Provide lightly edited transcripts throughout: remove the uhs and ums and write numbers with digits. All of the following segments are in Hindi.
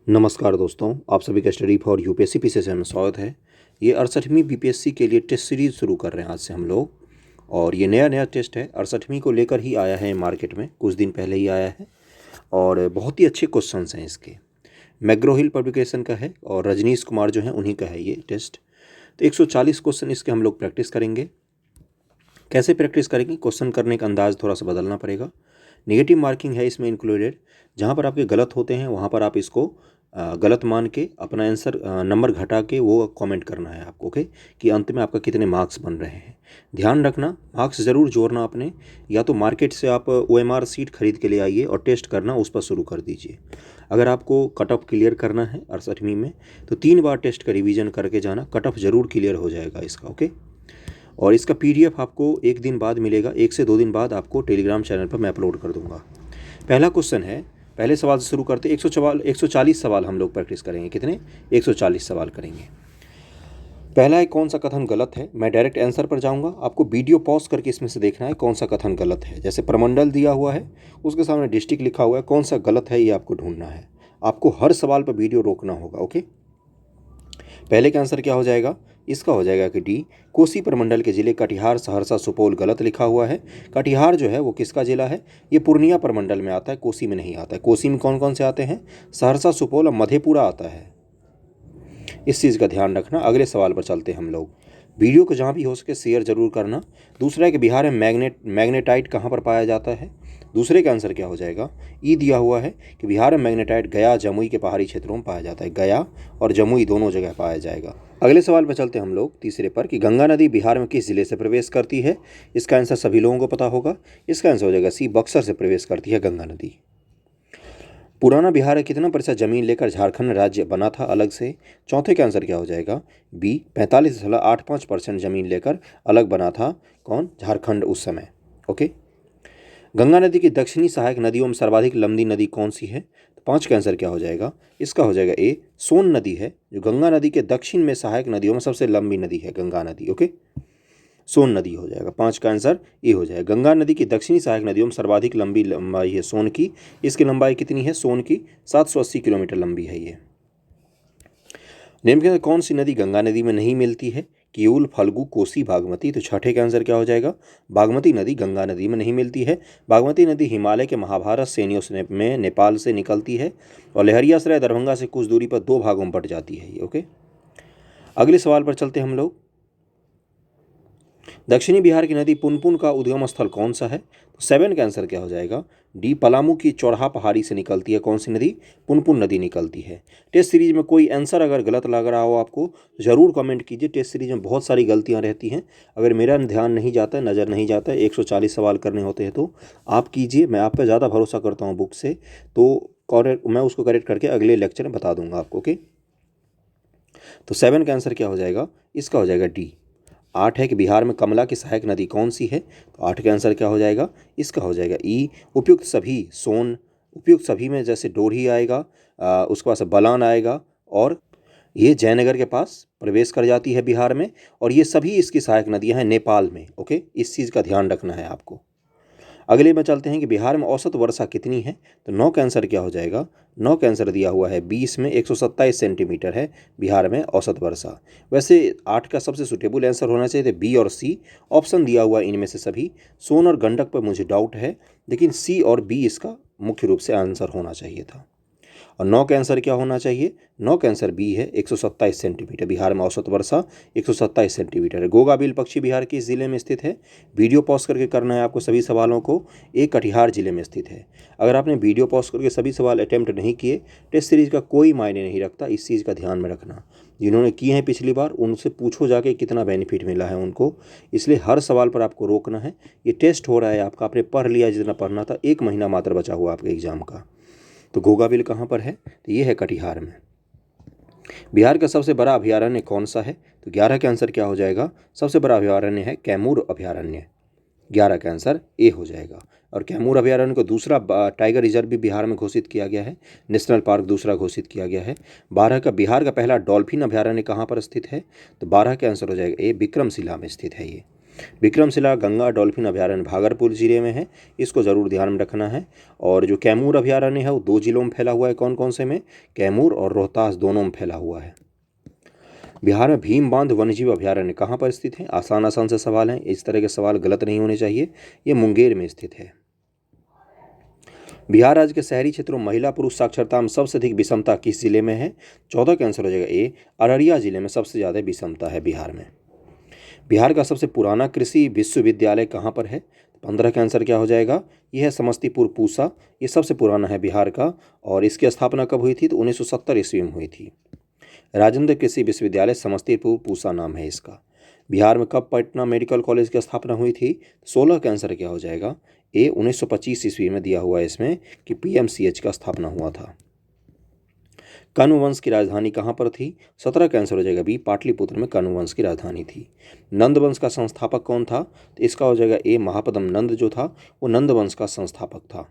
नमस्कार दोस्तों, आप सभी का स्टडी फॉर यूपीएससी पीसीएस में स्वागत है। ये 68वीं बीपीएससी के लिए टेस्ट सीरीज़ शुरू कर रहे हैं आज से हम लोग। और ये नया टेस्ट है, 68वीं को लेकर ही आया है मार्केट में, कुछ दिन पहले ही आया है। और बहुत ही अच्छे क्वेश्चंस हैं इसके। मैग्रो हिल पब्लिकेशन का है और रजनीश कुमार जो हैं उन्हीं का है ये टेस्ट। तो 140 क्वेश्चन इसके हम लोग प्रैक्टिस करेंगे। कैसे प्रैक्टिस करेंगे? क्वेश्चन करने का अंदाज़ थोड़ा सा बदलना पड़ेगा। नेगेटिव मार्किंग है इसमें इंक्लूडेड। जहाँ पर आपके गलत होते हैं वहाँ पर आप इसको गलत मान के अपना आंसर नंबर घटा के वो कमेंट करना है आपको, ओके, कि अंत में आपका कितने मार्क्स बन रहे हैं। ध्यान रखना, मार्क्स ज़रूर जोड़ना अपने, या तो मार्केट से आप OMR सीट खरीद के ले आइए और टेस्ट करना उस पर शुरू कर दीजिए। अगर आपको कट ऑफ क्लियर करना है 68वीं में तो 3 बार टेस्ट का रिवीजन करके जाना, कट ऑफ ज़रूर क्लियर हो जाएगा इसका, ओके। और इसका PDF आपको 1 दिन बाद मिलेगा, 1 से 2 दिन बाद आपको टेलीग्राम चैनल पर मैं अपलोड कर दूंगा। पहला क्वेश्चन है, पहले सवाल से शुरू करते। 140 सवाल हम लोग प्रैक्टिस करेंगे। कितने? 140 सवाल करेंगे। पहला है, कौन सा कथन गलत है। मैं डायरेक्ट आंसर पर जाऊंगा, आपको वीडियो पॉज करके इसमें से देखना है कौन सा कथन गलत है। जैसे प्रमंडल दिया हुआ है, उसके सामने डिस्ट्रिक्ट लिखा हुआ है, कौन सा गलत है ये आपको ढूंढना है। आपको हर सवाल पर वीडियो रोकना होगा, ओके। पहले का आंसर क्या हो जाएगा? इसका हो जाएगा कि डी, कोसी प्रमंडल के जिले कटिहार, सहरसा, सुपौल गलत लिखा हुआ है। कटिहार जो है वो किसका जिला है? ये पूर्णिया प्रमंडल में आता है, कोसी में नहीं आता है। कोसी में कौन कौन से आते हैं? सहरसा, सुपौल और मधेपुरा आता है। इस चीज़ का ध्यान रखना। अगले सवाल पर चलते हैं हम लोग। वीडियो को जहाँ भी हो सके शेयर जरूर करना। दूसरा है कि बिहार में मैग्नेटाइट कहाँ पर पाया जाता है। दूसरे का आंसर क्या हो जाएगा? ई दिया हुआ है कि बिहार में मैग्नेटाइट गया, जमुई के पहाड़ी क्षेत्रों में पाया जाता है। गया और जमुई दोनों जगह पाया जाएगा। अगले सवाल पर चलते हैं हम लोग, तीसरे पर, कि गंगा नदी बिहार में किस जिले से प्रवेश करती है। इसका आंसर सभी लोगों को पता होगा। इसका आंसर हो जाएगा सी, बक्सर से प्रवेश करती है गंगा नदी। पुराना बिहार है कितना प्रतिशत जमीन लेकर झारखंड राज्य बना था अलग से। चौथे का आंसर क्या हो जाएगा? बी, 45.85% जमीन लेकर अलग बना था कौन? झारखंड उस समय, ओके। गंगा नदी की दक्षिणी सहायक नदियों में सर्वाधिक लंबी नदी कौन सी है? तो 5 का आंसर क्या हो जाएगा? इसका हो जाएगा ए, सोन नदी है, जो गंगा नदी के दक्षिण में सहायक नदियों में सबसे लंबी नदी है गंगा नदी, ओके। सोन नदी हो जाएगा। 5 का आंसर ए हो जाएगा। गंगा नदी की दक्षिणी सहायक नदियों में सर्वाधिक लंबी लंबाई है सोन की। इसकी लंबाई कितनी है सोन की? 780 किलोमीटर लंबी है ये। निम्न में कौन सी नदी गंगा नदी में नहीं मिलती है? किऊल, फल्गु, कोसी, बागमती। तो छठे का आंसर क्या हो जाएगा? बागमती नदी गंगा नदी में नहीं मिलती है। बागमती नदी हिमालय के महाभारत श्रेणियों में नेपाल से निकलती है और लहरियासराय दरभंगा से कुछ दूरी पर 2 भागों में बट जाती है ये, ओके। अगले सवाल पर चलते हैं हम लोग। दक्षिणी बिहार की नदी पुनपुन का उद्गम स्थल कौन सा है? तो 7 का आंसर क्या हो जाएगा? डी, पलामू की चौराहा पहाड़ी से निकलती है कौन सी नदी? पुनपुन नदी निकलती है। टेस्ट सीरीज में कोई आंसर अगर गलत लग रहा हो आपको तो ज़रूर कमेंट कीजिए। टेस्ट सीरीज में बहुत सारी गलतियां रहती हैं। अगर मेरा ध्यान नहीं जाता है, नज़र नहीं जाता है, 140 सवाल करने होते हैं तो आप कीजिए। मैं आप पर ज़्यादा भरोसा करता हूँ बुक से, तो मैं उसको करेक्ट करके अगले लेक्चर में बता दूंगा आपको, ओके। तो 7 का आंसर क्या हो जाएगा? इसका हो जाएगा डी। 8 है कि बिहार में कमला की सहायक नदी कौन सी है। तो 8 का आंसर क्या हो जाएगा? इसका हो जाएगा ई, उपयुक्त सभी। सोन उपयुक्त सभी में जैसे डोरही आएगा, उसके पास बलान आएगा, और ये जयनगर के पास प्रवेश कर जाती है बिहार में, और ये सभी इसकी सहायक नदियां हैं नेपाल में, ओके। इस चीज़ का ध्यान रखना है आपको। अगले में चलते हैं कि बिहार में औसत वर्षा कितनी है। तो 9 का आंसर क्या हो जाएगा? 9 का आंसर दिया हुआ है 20 में 127 सेंटीमीटर है बिहार में औसत वर्षा। वैसे 8 का सबसे सुटेबल आंसर होना चाहिए थे बी और सी। ऑप्शन दिया हुआ इनमें से सभी। सोन और गंडक पर मुझे डाउट है, लेकिन सी और बी इसका मुख्य रूप से आंसर होना चाहिए था। और 9 का आंसर क्या होना चाहिए? 9 का आंसर बी है, 127 सेंटीमीटर। बिहार में औसत वर्षा 127 सेंटीमीटर है। गोगाबिल पक्षी बिहार के इस जिले में स्थित है। वीडियो पॉज करके करना है आपको सभी सवालों को। एक कटिहार जिले में स्थित है। अगर आपने वीडियो पॉज करके सभी सवाल अटैम्प्ट नहीं किए, टेस्ट सीरीज का कोई मायने नहीं रखता। इस चीज़ का ध्यान में रखना। जिन्होंने किए हैं पिछली बार उनसे पूछो जाके कितना बेनिफिट मिला है उनको। इसलिए हर सवाल पर आपको रोकना है। ये टेस्ट हो रहा है आपका, आपने पढ़ लिया जितना पढ़ना था। 1 महीना मात्र बचा हुआ आपके एग्जाम का। तो गोगाबिल कहाँ पर है? तो ये है कटिहार में। बिहार का सबसे बड़ा अभयारण्य कौन सा है? तो 11 का आंसर क्या हो जाएगा? सबसे बड़ा अभयारण्य है कैमूर अभयारण्य। 11 का आंसर ए हो जाएगा। और कैमूर अभयारण्य को दूसरा टाइगर रिजर्व भी बिहार में घोषित किया गया है। नेशनल पार्क दूसरा घोषित किया गया है। बिहार का पहला डॉल्फिन अभयारण्य कहाँ पर स्थित है? तो 12 का आंसर हो जाएगा ए, विक्रमशिला में स्थित है ये। विक्रमशिला गंगा डॉल्फिन अभयारण्य भागलपुर जिले में है, इसको ज़रूर ध्यान में रखना है। और जो कैमूर अभयारण्य है वो 2 जिलों में फैला हुआ है, कौन कौन से में, कैमूर और रोहतास दोनों में फैला हुआ है। बिहार में भीम बांध वन्यजीव अभयारण्य कहाँ पर स्थित है? आसान आसान से सवाल हैं, इस तरह के सवाल गलत नहीं होने चाहिए। ये मुंगेर में स्थित है। बिहार राज्य के शहरी क्षेत्रों में महिला पुरुष साक्षरता में सबसे अधिक विषमता किस जिले में है? 14 का आंसर हो जाएगा ए, अररिया जिले में सबसे ज़्यादा विषमता है बिहार में। बिहार का सबसे पुराना कृषि विश्वविद्यालय कहाँ पर है? 15 का आंसर क्या हो जाएगा? यह है समस्तीपुर पूसा, ये सबसे पुराना है बिहार का। और इसकी स्थापना कब हुई थी? तो 1970 ईस्वी में हुई थी। राजेंद्र कृषि विश्वविद्यालय समस्तीपुर पूसा नाम है इसका। बिहार में कब पटना मेडिकल कॉलेज की स्थापना हुई थी? 16 का आंसर क्या हो जाएगा? ए, 1925 ईस्वी में दिया हुआ है इसमें कि पीएमसीएच का स्थापना हुआ था। कण्व वंश की राजधानी कहाँ पर थी? 17 का आंसर हो जाएगा बी, पाटलिपुत्र में कण्व वंश की राजधानी थी। नंद वंश का संस्थापक कौन था? तो इसका हो जाएगा ए, महापद्म नंद जो था वो नंद वंश का संस्थापक था।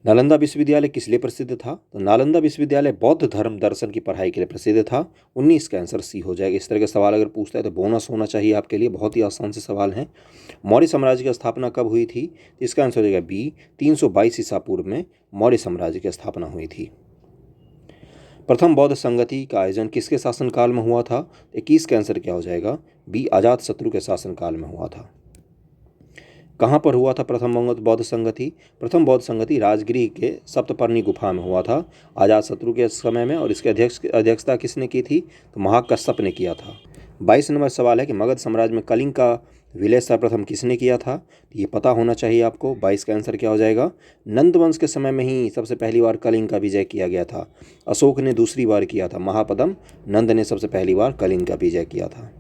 नालंदा विश्वविद्यालय किस लिए प्रसिद्ध था? तो नालंदा विश्वविद्यालय बौद्ध धर्म दर्शन की पढ़ाई के लिए प्रसिद्ध था। 19 का आंसर सी हो जाएगा। इस तरह के सवाल अगर पूछता है तो बोनस होना चाहिए आपके लिए, बहुत ही आसान से सवाल हैं। मौर्य साम्राज्य की स्थापना कब हुई थी? तो इसका आंसर हो जाएगा बी, 322 ईसा पूर्व में मौर्य साम्राज्य की स्थापना हुई थी। प्रथम बौद्ध संगति का आयोजन किसके शासनकाल में हुआ था? 21 का आंसर क्या हो जाएगा? बी, अजातशत्रु के शासनकाल में हुआ था। कहाँ पर हुआ था प्रथम बौद्ध संगति? प्रथम बौद्ध संगति राजगृह के सप्तपर्णी गुफा में हुआ था अजातशत्रु के समय में। और इसके अध्यक्षता किसने की थी? तो महाकश्यप ने किया था। 22 नंबर सवाल है कि मगध साम्राज्य में कलिंग का विलय सर्वप्रथम किसने किया था? ये पता होना चाहिए आपको। 22 का आंसर क्या हो जाएगा? नंद वंश के समय में ही सबसे पहली बार कलिंग का विजय किया गया था। अशोक ने दूसरी बार किया था, महापद्म नंद ने सबसे पहली बार कलिंग का विजय किया था।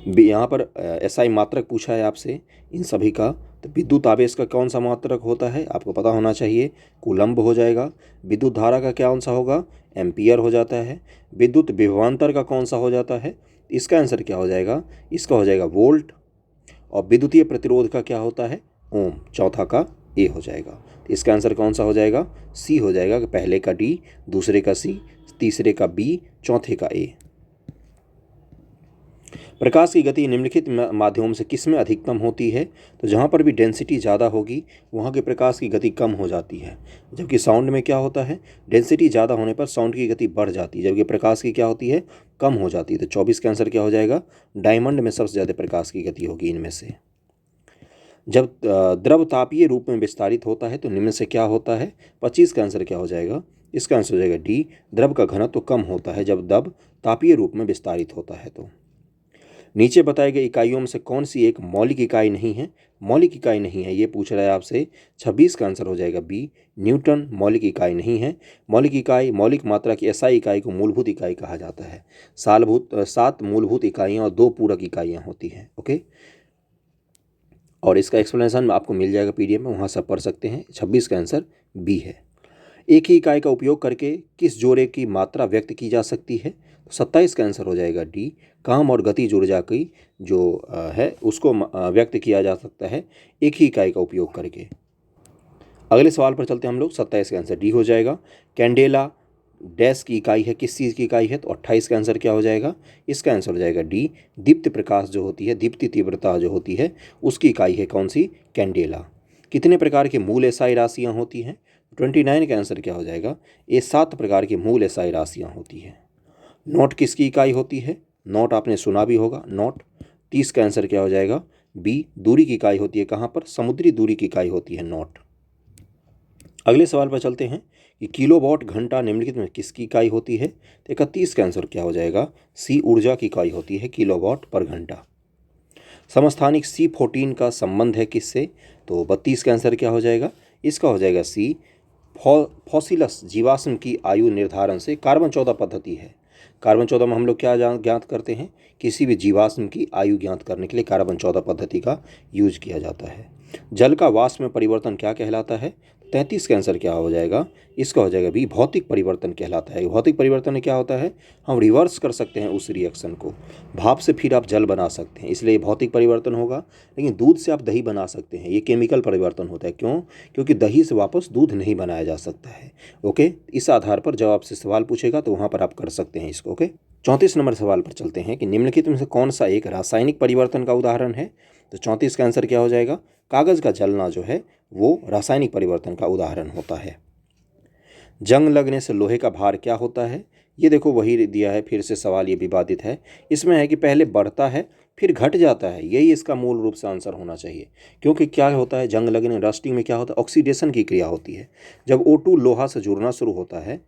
यहाँ पर एसआई मात्रक पूछा है आपसे इन सभी का। तो विद्युत आवेश का कौन सा मात्रक होता है? आपको पता होना चाहिए, कूलम्ब हो जाएगा। विद्युत धारा का कौन सा होगा? एम्पियर हो जाता है। विद्युत विभवांतर का कौन सा हो जाता है? इसका आंसर क्या हो जाएगा? इसका हो जाएगा वोल्ट। और विद्युतीय प्रतिरोध का क्या होता है? ओम। चौथा का ए हो जाएगा। इसका आंसर कौन सा हो जाएगा? सी हो जाएगा। पहले का डी, दूसरे का सी, तीसरे का बी, चौथे का ए। प्रकाश की गति निम्नलिखित माध्यमों से किस में अधिकतम होती है? तो जहाँ पर भी डेंसिटी ज़्यादा होगी वहाँ के प्रकाश की गति कम हो जाती है। जबकि साउंड में क्या होता है? डेंसिटी ज़्यादा होने पर साउंड की गति बढ़ जाती है, जबकि प्रकाश की क्या होती है? कम हो जाती है। तो 24 का आंसर क्या हो जाएगा? डायमंड में सबसे ज़्यादा प्रकाश की गति होगी इनमें से। जब द्रव तापीय रूप में विस्तारित होता है तो निम्न से क्या होता है? 25 का आंसर क्या हो जाएगा? इसका आंसर हो जाएगा डी, द्रव का घनत्व तो कम होता है जब द्रव तापीय रूप में विस्तारित होता है। तो नीचे बताए गए इकाइयों में से कौन सी एक मौलिक इकाई नहीं है? मौलिक इकाई नहीं है ये पूछ रहा है आपसे। 26 का आंसर हो जाएगा बी, न्यूटन मौलिक इकाई नहीं है। मौलिक इकाई मौलिक मात्रा की ऐसा इकाई को मूलभूत इकाई कहा जाता है। 7 मूलभूत इकाइयाँ और 2 पूरक इकाइयाँ होती हैं। ओके, और इसका एक्सप्लेनेशन आपको मिल जाएगा पीडीएफ में, वहाँ सब पढ़ सकते हैं। 26 का आंसर बी है। एक ही इकाई का उपयोग करके किस जोड़े की मात्रा व्यक्त की जा सकती है? तो 27 का आंसर हो जाएगा डी, काम और गतिज ऊर्जा की जो है उसको व्यक्त किया जा सकता है एक ही इकाई का उपयोग करके। अगले सवाल पर चलते हैं हम लोग। 27 का आंसर डी हो जाएगा। कैंडेला डैश की इकाई है, किस चीज़ की इकाई है? तो 28 का आंसर क्या हो जाएगा? इसका आंसर हो जाएगा डी, दीप्त प्रकाश जो होती है, दीप्ति तीव्रता जो होती है उसकी इकाई है कौन सी? कैंडेला। कितने प्रकार की मूल एसआई राशियाँ होती हैं? 29 का आंसर क्या हो जाएगा? ये 7 प्रकार की मूल एसआई राशियाँ होती हैं। नॉट किसकी इकाई होती है? नॉट आपने सुना भी होगा, नॉट। 30 का आंसर क्या हो जाएगा? बी, दूरी की इकाई होती है। कहाँ पर? समुद्री दूरी की इकाई होती है नॉट। अगले सवाल पर चलते हैं कि किलोवाट घंटा निम्नलिखित में किसकी इकाई होती है? तो 31 का आंसर क्या हो जाएगा? सी, ऊर्जा की इकाई होती है किलोवाट पर घंटा। समस्थानिक C14 का संबंध है किससे? तो 32 का आंसर क्या हो जाएगा? इसका हो जाएगा सी, फॉसिलस जीवाश्म की आयु निर्धारण से। कार्बन 14 पद्धति है। कार्बन 14 में हम लोग क्या ज्ञात करते हैं? किसी भी जीवाश्म की आयु ज्ञात करने के लिए कार्बन 14 पद्धति का यूज किया जाता है। जल का वाष्प में परिवर्तन क्या कहलाता है? 33 का आंसर क्या हो जाएगा? इसका हो जाएगा बी, भौतिक परिवर्तन कहलाता है। भौतिक परिवर्तन में क्या होता है? हम रिवर्स कर सकते हैं उस रिएक्शन को, भाप से फिर आप जल बना सकते हैं, इसलिए भौतिक परिवर्तन होगा। लेकिन दूध से आप दही बना सकते हैं, ये केमिकल परिवर्तन होता है। क्यों? क्योंकि दही से वापस दूध नहीं बनाया जा सकता है। ओके, इस आधार पर जब आपसे सवाल पूछेगा तो वहाँ पर आप कर सकते हैं इसको। ओके। 34 नंबर सवाल पर चलते हैं कि निम्नलिखित में से कौन सा एक रासायनिक परिवर्तन का उदाहरण है। तो 34 का आंसर क्या हो जाएगा, कागज़ का जलना जो है वो रासायनिक परिवर्तन का उदाहरण होता है। जंग लगने से लोहे का भार क्या होता है। ये देखो वही दिया है, फिर से सवाल ये विवादित है। इसमें है कि पहले बढ़ता है फिर घट जाता है, यही इसका मूल रूप से आंसर होना चाहिए। क्योंकि क्या होता है, जंग लगने रस्टिंग में क्या होता है, ऑक्सीडेशन की क्रिया होती है। जब O2 लोहा से जुड़ना शुरू होता है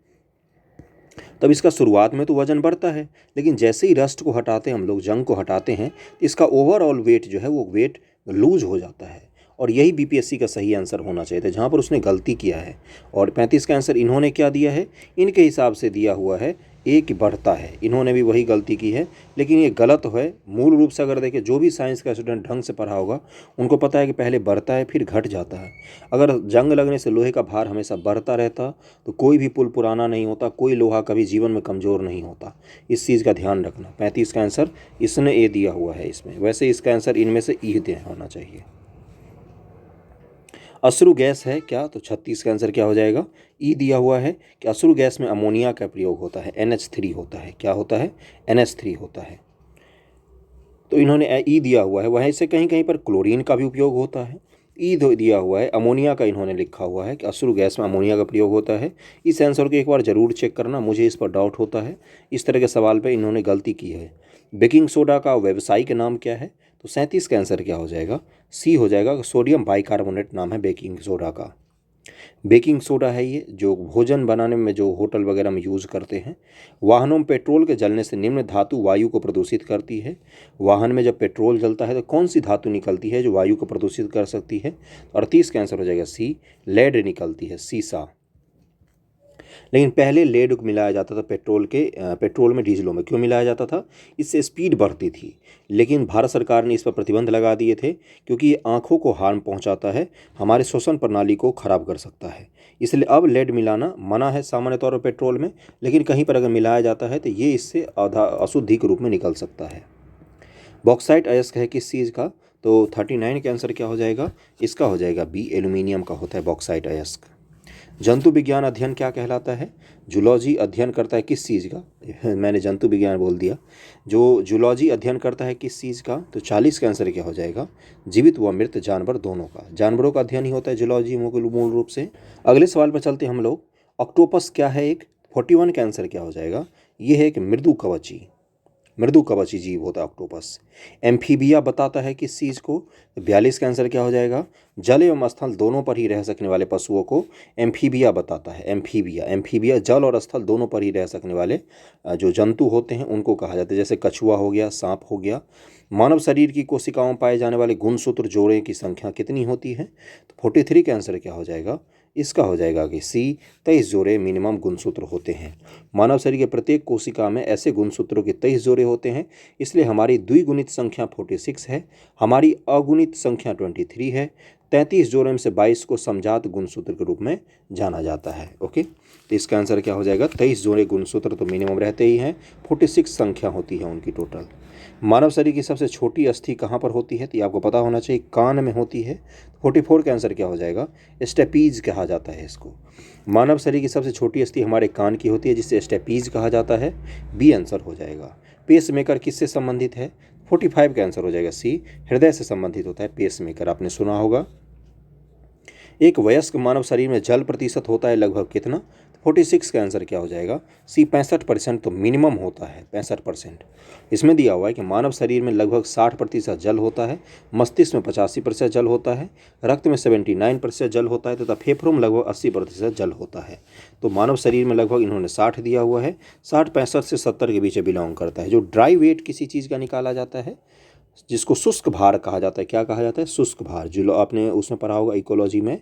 तब इसका शुरुआत में तो वजन बढ़ता है, लेकिन जैसे ही रस्ट को हटाते हैं हम लोग, जंग को हटाते हैं, तो इसका ओवरऑल वेट जो है वो वेट लूज हो जाता है। और यही बीपीएससी का सही आंसर होना चाहिए था, जहाँ पर उसने गलती किया है। और 35 का आंसर इन्होंने क्या दिया है, इनके हिसाब से दिया हुआ है एक बढ़ता है, इन्होंने भी वही गलती की है, लेकिन ये गलत है। मूल रूप से अगर देखें, जो भी साइंस का स्टूडेंट ढंग से पढ़ा होगा उनको पता है कि पहले बढ़ता है फिर घट जाता है। अगर जंग लगने से लोहे का भार हमेशा बढ़ता रहता तो कोई भी पुल पुराना नहीं होता, कोई लोहा कभी जीवन में कमज़ोर नहीं होता। इस चीज़ का ध्यान रखना। 35 का आंसर इसने ए दिया हुआ है इसमें, वैसे इसका आंसर इनमें से ई दिया होना चाहिए। अश्रु गैस है क्या, तो 36 का आंसर क्या हो जाएगा, ई दिया हुआ है कि अश्रु गैस में अमोनिया का प्रयोग होता है, NH3 होता है। क्या होता है, NH3 होता है। तो इन्होंने ई दिया हुआ है, वहीं से कहीं कहीं पर क्लोरीन का भी उपयोग होता है। ई दिया हुआ है, अमोनिया का इन्होंने लिखा हुआ है कि अश्रु गैस में अमोनिया का प्रयोग होता है। इस आंसर को एक बार ज़रूर चेक करना, मुझे इस पर डाउट होता है। इस तरह के सवाल पे इन्होंने गलती की है। बेकिंग सोडा का व्यावसायिक नाम क्या है, तो 37 का आंसर क्या हो जाएगा, सी हो जाएगा। सोडियम बाइकार्बोनेट नाम है बेकिंग सोडा का। बेकिंग सोडा है ये, जो भोजन बनाने में जो होटल वगैरह में यूज़ करते हैं। वाहनों में पेट्रोल के जलने से निम्न धातु वायु को प्रदूषित करती है। वाहन में जब पेट्रोल जलता है तो कौन सी धातु निकलती है जो वायु को प्रदूषित कर सकती है। 38 का आंसर हो जाएगा सी, लेड निकलती है, सीसा। लेकिन पहले लेड मिलाया जाता था पेट्रोल में, डीजलों में क्यों मिलाया जाता था, इससे स्पीड बढ़ती थी। लेकिन भारत सरकार ने इस पर प्रतिबंध लगा दिए थे, क्योंकि ये आँखों को हार्म पहुंचाता है, हमारे श्वसन प्रणाली को खराब कर सकता है। इसलिए अब लेड मिलाना मना है सामान्य तौर पर पेट्रोल में, लेकिन कहीं पर अगर मिलाया जाता है तो ये इससे अशुद्धि के रूप में निकल सकता है। बॉक्साइट अयस्क है किस चीज़ का, तो 39 का आंसर क्या हो जाएगा, इसका हो जाएगा बी, एल्यूमिनियम का होता है बॉक्साइट अयस्क। जंतु विज्ञान अध्ययन क्या कहलाता है, जूलॉजी अध्ययन करता है किस चीज़ का, मैंने जंतु विज्ञान बोल दिया। जो जूलॉजी अध्ययन करता है किस चीज़ का, तो 40 का आंसर क्या हो जाएगा, जीवित व मृत जानवर दोनों का, जानवरों का अध्ययन ही होता है जूलॉजी मूल रूप से। अगले सवाल पर चलते हैं हम लोग। ऑक्टोपस क्या है एक, 41 का आंसर क्या हो जाएगा, ये है एक मृदु कवची जीव होता है ऑक्टोपस। एम्फीबिया बताता है किस चीज़ को, 42 का आंसर क्या हो जाएगा, जल एवं स्थल दोनों पर ही रह सकने वाले पशुओं को एम्फीबिया बताता है। एम्फीबिया जल और स्थल दोनों पर ही रह सकने वाले जो जंतु होते हैं उनको कहा जाता है, जैसे कछुआ हो गया, सांप हो गया। मानव शरीर की कोशिकाओं में पाए जाने वाले गुणसूत्र जोड़े की संख्या कितनी होती है, तो 43 का आंसर क्या हो जाएगा, इसका हो जाएगा कि सी, 23 जोड़े मिनिमम गुणसूत्र होते हैं। मानव शरीर के प्रत्येक कोशिका में ऐसे गुणसूत्रों के 23 जोड़े होते हैं, इसलिए हमारी द्विगुणित संख्या 46 है, हमारी अगुणित संख्या 23 है। 33 जोड़े में से 22 को समजात गुणसूत्र के रूप में जाना जाता है। ओके, तो इसका आंसर क्या हो जाएगा, 23 जोड़े गुणसूत्र तो मिनिमम रहते ही हैं, 46 संख्या होती है उनकी टोटल। मानव शरीर की सबसे छोटी अस्थि कहाँ पर होती है, तो ये आपको पता होना चाहिए, कान में होती है। 44 का आंसर क्या हो जाएगा, स्टेपीज कहा जाता है इसको। मानव शरीर की सबसे छोटी अस्थि हमारे कान की होती है, जिससे स्टेपीज कहा जाता है, बी आंसर हो जाएगा। पेस मेकर किससे संबंधित है, 45 का आंसर हो जाएगा सी, हृदय से संबंधित होता है पेस मेकर, आपने सुना होगा। एक वयस्क मानव शरीर में जल प्रतिशत होता है लगभग कितना, 46 का आंसर क्या हो जाएगा, सी, 65% तो मिनिमम होता है, 65%। इसमें दिया हुआ है कि मानव शरीर में लगभग 60% जल होता है, मस्तिष्क में 85% जल होता है, रक्त में 79% जल होता है तथा फेफड़ों में लगभग 80% जल होता है। तो मानव शरीर में लगभग इन्होंने 60 दिया हुआ है, 60 65 से 70 के बीच बिलोंग करता है। जो ड्राई वेट किसी चीज़ का निकाला जाता है, जिसको शुष्क भार कहा जाता है, क्या कहा जाता है, शुष्क भार, जो आपने उसमें पढ़ा होगा इकोलॉजी में।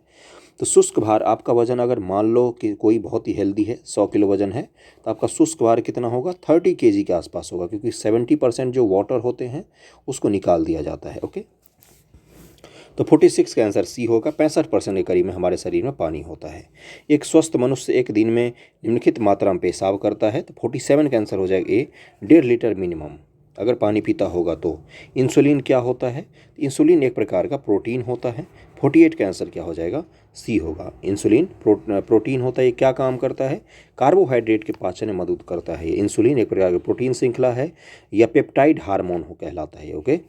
तो शुष्क भार, आपका वजन अगर मान लो कि कोई बहुत ही हेल्दी है, 100 किलो वजन है, तो आपका शुष्क भार कितना होगा, 30 kg के आसपास होगा, क्योंकि 70% जो वाटर होते हैं उसको निकाल दिया जाता है। ओके, तो 46 का आंसर सी होगा, 65% के करीब में हमारे शरीर में पानी होता है। एक स्वस्थ मनुष्य एक दिन में निम्नलिखित मात्रा में पेशाब करता है, तो 47 का आंसर हो जाएगा ए, 1.5 लीटर मिनिमम। अगर पानी पीता होगा तो। इंसुलिन क्या होता है? इंसुलिन एक प्रकार का प्रोटीन होता है। 48 का आंसर क्या हो जाएगा? सी होगा। इंसुलिन प्रोटीन होता है। ये क्या काम करता है? कार्बोहाइड्रेट के पाचन में मदद करता है। इंसुलिन एक प्रकार की प्रोटीन श्रृंखला है या पेप्टाइड हार्मोन हो कहलाता है। ओके,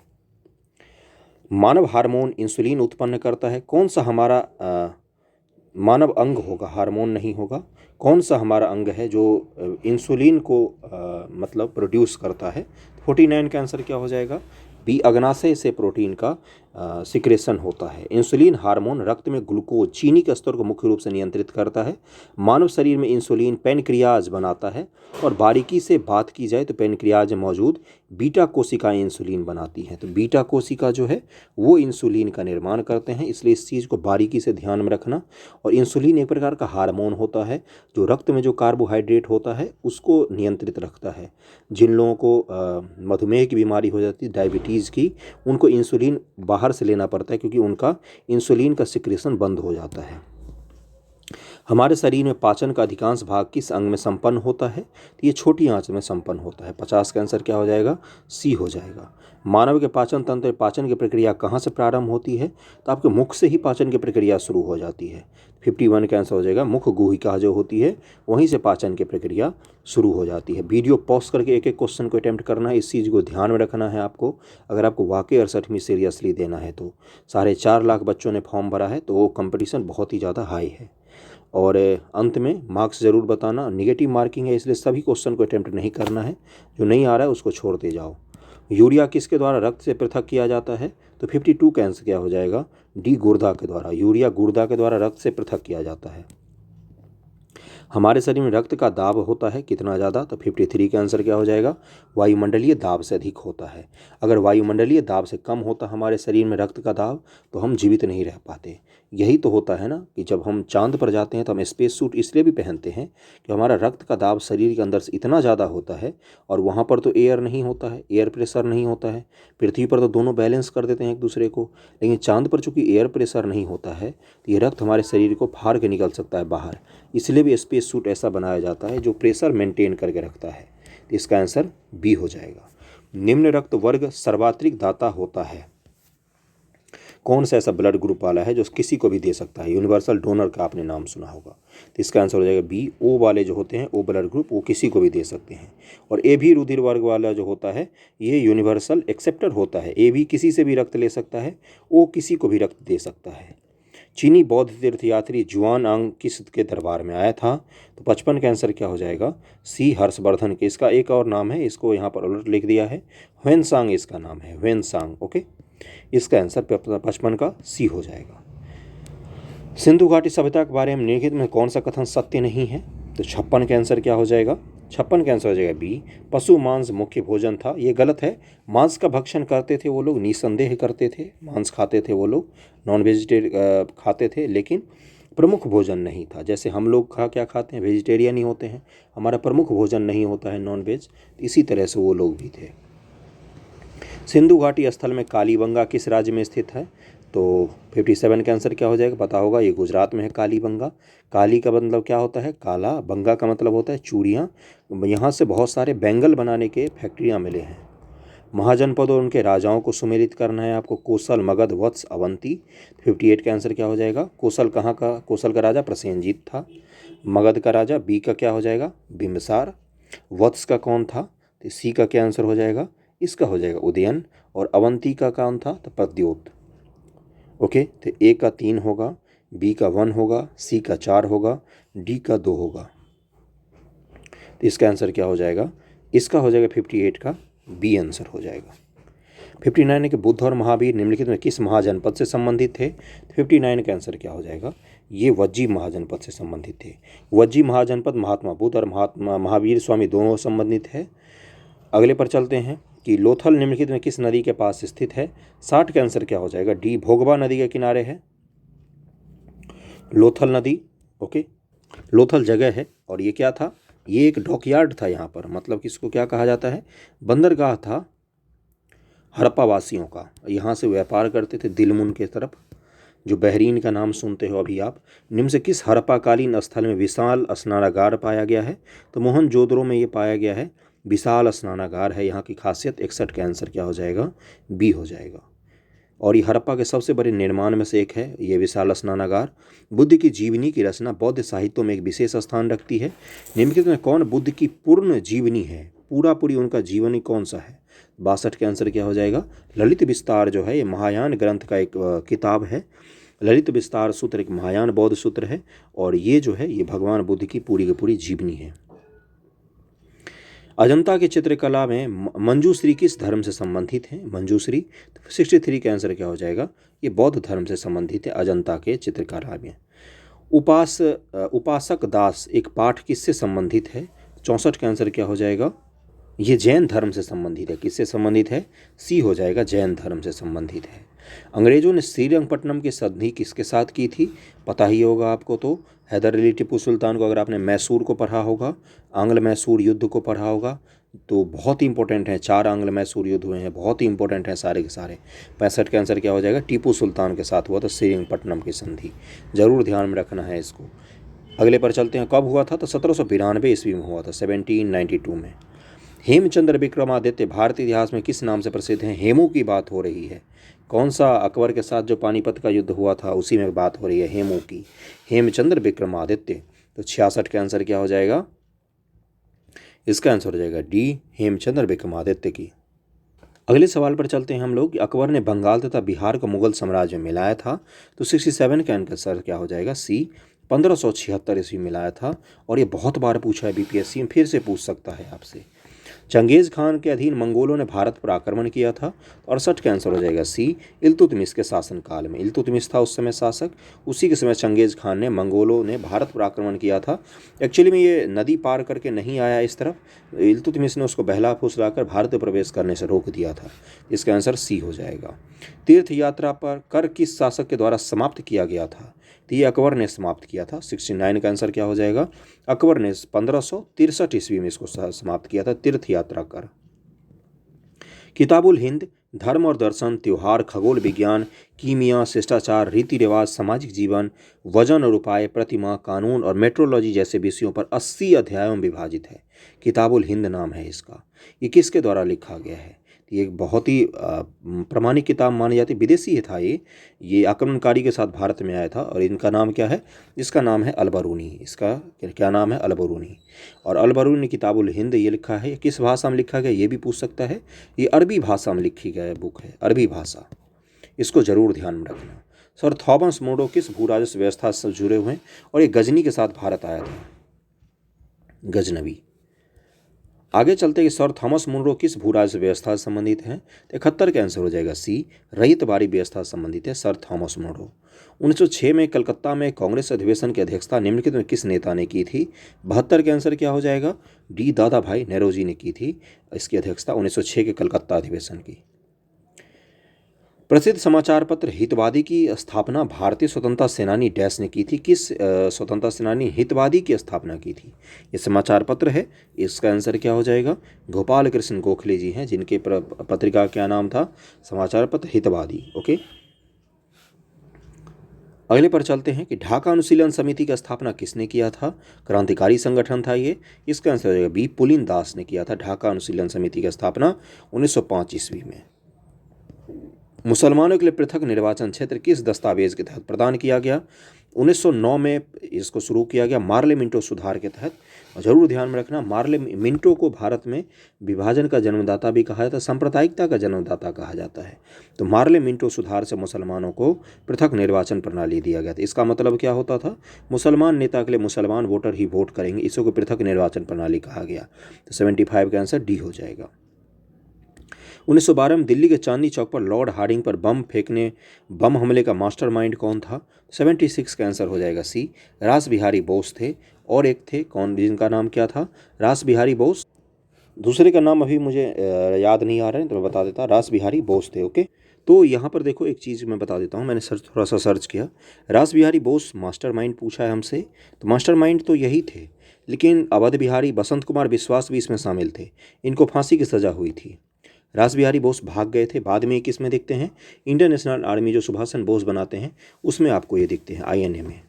मानव हार्मोन इंसुलिन उत्पन्न करता है। कौन सा हमारा मानव अंग होगा, हार्मोन नहीं होगा? कौन सा हमारा अंग है जो इंसुलिन को मतलब प्रोड्यूस करता है? 49 का आंसर क्या हो जाएगा? बी, अग्नाशय से प्रोटीन का सिक्रेशन होता है। इंसुलिन हार्मोन रक्त में ग्लूकोज चीनी के स्तर को मुख्य रूप से नियंत्रित करता है। मानव शरीर में इंसुलिन पैनक्रियाज बनाता है और बारीकी से बात की जाए तो पैनक्रियाज में मौजूद बीटा कोशिकाएं इंसुलिन बनाती हैं। तो बीटा कोशिका जो है वो इंसुलिन का निर्माण करते हैं, इसलिए इस चीज़ को बारीकी से ध्यान में रखना। और इंसुलिन एक प्रकार का हार्मोन होता है जो रक्त में जो कार्बोहाइड्रेट होता है उसको नियंत्रित रखता है। जिन लोगों को मधुमेह की बीमारी हो जाती है, डायबिटीज़ की, उनको इंसुलिन बाहर से लेना पड़ता है क्योंकि उनका इंसुलिन का सिक्रेशन बंद हो जाता है। हमारे शरीर में पाचन का अधिकांश भाग किस अंग में संपन्न होता है? तो ये छोटी आंच में संपन्न होता है। 50 का आंसर क्या हो जाएगा? सी हो जाएगा। मानव के पाचन तंत्र पाचन की प्रक्रिया कहाँ से प्रारंभ होती है? तो आपके मुख से ही पाचन की प्रक्रिया शुरू हो जाती है। 51 का आंसर हो जाएगा। मुख गुहिका जो होती है वहीं से पाचन की प्रक्रिया शुरू हो जाती है। वीडियो पॉज करके एक एक क्वेश्चन को अटैम्प्ट करना है, इस चीज़ को ध्यान में रखना है आपको। अगर आपको वाकई 68वीं सीरियसली देना है तो 4.5 लाख बच्चों ने फॉर्म भरा है तो वो कंपटीशन बहुत ही ज़्यादा हाई है। और अंत में मार्क्स ज़रूर बताना। निगेटिव मार्किंग है इसलिए सभी क्वेश्चन को अटैम्प्ट नहीं करना है, जो नहीं आ रहा है उसको छोड़ते जाओ। यूरिया किसके द्वारा रक्त से पृथक किया जाता है? तो 52 का आंसर क्या हो जाएगा? डी, गुर्दा के द्वारा। यूरिया गुर्दा के द्वारा रक्त से पृथक किया जाता है। हमारे शरीर में रक्त का दाब होता है कितना ज़्यादा? तो 53 का आंसर क्या हो जाएगा? वायुमंडलीय दाब से अधिक होता है। अगर वायुमंडलीय दाब से कम होता हमारे शरीर में रक्त का दाब तो हम जीवित नहीं रह पाते। यही तो होता है ना कि जब हम चांद पर जाते हैं तो हम स्पेस सूट इसलिए भी पहनते हैं कि हमारा रक्त का दाब शरीर के अंदर से इतना ज़्यादा होता है, और वहाँ पर तो एयर नहीं होता है, एयर प्रेशर नहीं होता है। पृथ्वी पर तो दोनों बैलेंस कर देते हैं एक दूसरे को, लेकिन चांद पर चूँकि एयर प्रेशर नहीं होता है तो ये रक्त हमारे शरीर को फाड़ के निकल सकता है बाहर। इसलिए भी स्पेस सूट ऐसा बनाया जाता है जो प्रेशर मेंटेन करके रखता है। तो इसका आंसर बी हो जाएगा। निम्न रक्त वर्ग सर्वाधिक दाता होता है। कौन सा ऐसा ब्लड ग्रुप वाला है जो किसी को भी दे सकता है? यूनिवर्सल डोनर का आपने नाम सुना होगा। तो इसका आंसर हो जाएगा बी, ओ वाले जो होते हैं ओ ब्लड ग्रुप, वो किसी को भी दे सकते हैं। और ए भी रुधिर वर्ग वाला जो होता है ये यूनिवर्सल एक्सेप्टर होता है। ए भी किसी से भी रक्त ले सकता है, ओ किसी को भी रक्त दे सकता है। चीनी बौद्ध तीर्थयात्री जुआन आंग किस के दरबार में आया था? तो 55 का आंसर क्या हो जाएगा? सी, हर्षवर्धन के। इसका एक और नाम है, इसको यहाँ पर उलट लिख दिया है, ह्वेनसांग इसका नाम है, ह्वेनसांग। ओके, इसका आंसर 55 का सी हो जाएगा। सिंधु घाटी सभ्यता के बारे में निम्नलिखित में कौन सा कथन सत्य नहीं है? तो 56 का आंसर क्या हो जाएगा? 56 का आंसर हो जाएगा बी, पशु मांस मुख्य भोजन था। ये गलत है। मांस का भक्षण करते थे वो लोग, निसंदेह करते थे, मांस खाते थे वो लोग, नॉन वेजिटेरियन खाते थे, लेकिन प्रमुख भोजन नहीं था। जैसे हम लोग क्या खाते हैं, वेजिटेरियन ही होते हैं, हमारा प्रमुख भोजन नहीं होता है नॉन वेज, इसी तरह से वो लोग भी थे। सिंधु घाटी स्थल में कालीबंगा किस राज्य में स्थित है? तो 57 का आंसर क्या हो जाएगा? पता होगा, ये गुजरात में है कालीबंगा। काली का मतलब क्या होता है? काला। बंगा का मतलब होता है चूड़ियाँ। यहाँ से बहुत सारे बैंगल बनाने के फैक्ट्रियाँ मिले हैं। महाजनपद और उनके राजाओं को सुमेलित करना है आपको। कोसल, मगध, वत्स, अवंती। 58 का आंसर क्या हो जाएगा? कोसल कहाँ का? कोसल का राजा प्रसेनजीत था। मगध का राजा, बी का क्या हो जाएगा? बिंबिसार। वत्स का कौन था? तो सी का क्या आंसर हो जाएगा? इसका हो जाएगा उदयन। और अवंती का कौन था? तो प्रद्योत। ओके, तो ए का 3 होगा, बी का 1 होगा, सी का 4 होगा, डी का 2 होगा। तो इसका आंसर क्या हो जाएगा? इसका हो जाएगा 58 का बी आंसर हो जाएगा। 59 है कि बुद्ध और महावीर निम्नलिखित में किस महाजनपद से संबंधित थे? 59 का आंसर क्या हो जाएगा? ये वज्जी महाजनपद से संबंधित थे। वज्जी महाजनपद महात्मा बुद्ध और महात्मा महावीर स्वामी दोनों संबंधित है। अगले पर चलते हैं कि लोथल निम्नलिखित में किस नदी के पास स्थित है? 60 का आंसर क्या हो जाएगा? डी, भोगवा नदी के किनारे है लोथल नदी। ओके, लोथल जगह है और ये क्या था? ये एक डॉकयार्ड था यहाँ पर, मतलब किसको क्या कहा जाता है? बंदरगाह था हड़प्पा वासियों का। यहाँ से व्यापार करते थे दिलमुन के तरफ, जो बहरीन का नाम सुनते हो अभी आप। निम्न से किस हड़प्पाकालीन स्थल में विशाल स्नानागार पाया गया है? तो मोहनजोदड़ो में ये पाया गया है। विशाल स्नानागार है यहाँ की खासियत। 61 का आंसर क्या हो जाएगा? बी हो जाएगा। और ये हड़प्पा के सबसे बड़े निर्माण में से एक है ये विशाल स्नानागार। बुद्ध की जीवनी की रचना बौद्ध साहित्यों में एक विशेष स्थान रखती है। निम्नलिखित में कौन बुद्ध की पूर्ण जीवनी है? पूरा पूरी उनका जीवनी कौन सा है? 62 का आंसर क्या हो जाएगा? ललित विस्तार जो है ये महायान ग्रंथ का एक किताब है। ललित विस्तार सूत्र एक महायान बौद्ध सूत्र है और ये जो है ये भगवान बुद्ध की पूरी जीवनी है। अजंता की चित्रकला में मंजूश्री किस धर्म से संबंधित है? मंजूश्री 63 का आंसर क्या हो जाएगा? ये बौद्ध धर्म से संबंधित है अजंता के चित्रकला में। उपासक दास एक पाठ किससे संबंधित है? 64 का आंसर क्या हो जाएगा? ये जैन धर्म से संबंधित है। किससे संबंधित है? सी हो जाएगा, जैन धर्म से संबंधित है। अंग्रेजों ने श्रीरंगपट्टनम की संधि किसके साथ की थी? पता ही होगा आपको। तो हैदर अली टीपू सुल्तान को, अगर आपने मैसूर को पढ़ा होगा, आंग्ल मैसूर युद्ध को पढ़ा होगा तो बहुत ही इंपॉर्टेंट है। 4 आंग्ल मैसूर युद्ध हुए हैं, बहुत ही इंपॉर्टेंट हैं सारे के सारे। 65 का आंसर क्या हो जाएगा? टीपू सुल्तान के साथ हुआ था श्रीरंगपट्टनम की संधि, जरूर ध्यान में रखना है इसको। अगले पर चलते हैं। कब हुआ था? तो 1792 ईस्वी में हुआ था, 1792 में। हेमचंद्र विक्रमादित्य भारतीय इतिहास में किस नाम से प्रसिद्ध हैं? हेमू की बात हो रही है। कौन सा? अकबर के साथ जो पानीपत का युद्ध हुआ था उसी में बात हो रही है हेमू की। हेमचंद्र विक्रमादित्य। तो 66 का आंसर क्या हो जाएगा? इसका आंसर हो जाएगा डी, हेमचंद्र विक्रमादित्य की। अगले सवाल पर चलते हैं हम लोग। अकबर ने बंगाल तथा बिहार को मुगल साम्राज्य में मिलाया था। तो 67 का आंसर क्या हो जाएगा? सी, 1576 ईस्वी में मिलाया था। और ये बहुत बार पूछा है बीपीएससी में, फिर से पूछ सकता है आपसे। चंगेज खान के अधीन मंगोलों ने भारत पर आक्रमण किया था। 68 का आंसर हो जाएगा सी, इल्तुतमिश के शासनकाल में। इल्तुतमिश था उस समय शासक, उसी के समय चंगेज खान ने, मंगोलों ने भारत पर आक्रमण किया था। एक्चुअली में ये नदी पार करके नहीं आया इस तरफ, इल्तुतमिश ने उसको बहला फुसलाकर भारत में प्रवेश करने से रोक दिया था। इसका आंसर सी हो जाएगा। तीर्थ यात्रा पर कर किस शासक के द्वारा समाप्त किया गया था? तो ये अकबर ने समाप्त किया था। 69 का आंसर क्या हो जाएगा? अकबर ने 1563 ईस्वी में इसको समाप्त किया था, तीर्थ यात्रा कर। किताबुल हिंद धर्म और दर्शन, त्योहार, खगोल विज्ञान, कीमिया, शिष्टाचार, रीति रिवाज, सामाजिक जीवन, वजन और उपाय, प्रतिमा, कानून और मेट्रोलॉजी जैसे विषयों पर 80 अध्यायों में विभाजित है। किताबुल हिंद नाम है इसका। ये किसके द्वारा लिखा गया है? ये एक बहुत ही प्रामाणिक किताब मानी जाती है। विदेशी था ये आक्रमणकारी के साथ भारत में आया था। और इनका नाम क्या है? इसका नाम है अल-बरूनी। इसका क्या नाम है? अल-बरूनी। और अल-बरूनी किताबुल हिंद ये लिखा है। किस भाषा में लिखा गया ये भी पूछ सकता है। ये अरबी भाषा में लिखी गया बुक है, अरबी भाषा। इसको जरूर ध्यान में रखना। सर थॉमस मोडो किस भू राजस्व व्यवस्था से जुड़े हुए हैं? और ये गजनी के साथ भारत आया था, गजनवी। आगे चलते कि सर थॉमस मुनरो किस भू राजस्व व्यवस्था से संबंधित हैं? 71 का आंसर हो जाएगा सी, रहितबारी व्यवस्था से संबंधित है सर थॉमस मुनरो। 1906 में कलकत्ता में कांग्रेस अधिवेशन की अध्यक्षता निम्नलिखित में किस नेता ने की थी? 72 का आंसर क्या हो जाएगा? डी, दादा भाई नेहरूजी ने की थी इसकी अध्यक्षता 1906 के कलकत्ता अधिवेशन की। प्रसिद्ध समाचार पत्र हितवादी की स्थापना भारतीय स्वतंत्रता सेनानी डैश ने की थी। किस स्वतंत्रता सेनानी हितवादी की स्थापना की थी? ये समाचार पत्र है। इसका आंसर क्या हो जाएगा? गोपाल कृष्ण गोखले जी हैं, जिनके पत्रिका क्या नाम था? समाचार पत्र हितवादी। ओके, अगले पर चलते हैं कि ढाका अनुशीलन समिति की स्थापना किसने किया था? क्रांतिकारी संगठन था ये। इसका आंसर हो जाएगा बी, पुलिन दास ने किया था ढाका अनुशीलन समिति की स्थापना 1905 ईस्वी में। मुसलमानों के लिए पृथक निर्वाचन क्षेत्र किस दस्तावेज के तहत प्रदान किया गया? 1909 में इसको शुरू किया गया मार्ले मिंटो सुधार के तहत। जरूर ध्यान में रखना, मार्ले मिंटो को भारत में विभाजन का जन्मदाता भी कहा जाता है, सांप्रदायिकता का जन्मदाता कहा जाता है। तो मार्ले मिंटो सुधार से मुसलमानों को पृथक निर्वाचन प्रणाली दिया गया था। इसका मतलब क्या होता था? मुसलमान नेता के लिए मुसलमान वोटर ही वोट करेंगे, इसी को पृथक निर्वाचन प्रणाली कहा गया। तो 75 का आंसर डी हो जाएगा। 1912 में दिल्ली के चांदनी चौक पर लॉर्ड हार्डिंग पर बम हमले का मास्टरमाइंड कौन था? 76 का आंसर हो जाएगा सी, रास बिहारी बोस थे। और एक थे कौन, जिनका नाम क्या था? रास बिहारी बोस। दूसरे का नाम अभी मुझे याद नहीं आ रहा है, तो मैं बता देता। रास बिहारी बोस थे। ओके, तो यहाँ पर देखो एक चीज़ मैं बता देता हूँ, मैंने थोड़ा सा सर्च किया। रास बिहारी बोस मास्टरमाइंड पूछा है हमसे, तो मास्टरमाइंड तो यही थे, लेकिन अवध बिहारी बसंत कुमार विश्वास भी इसमें शामिल थे। इनको फांसी की सज़ा हुई थी। रास बिहारी बोस भाग गए थे। बाद में किस में दिखते हैं? इंडियन नेशनल आर्मी जो सुभाष चंद्र बोस बनाते हैं उसमें आपको ये दिखते हैं, INA में।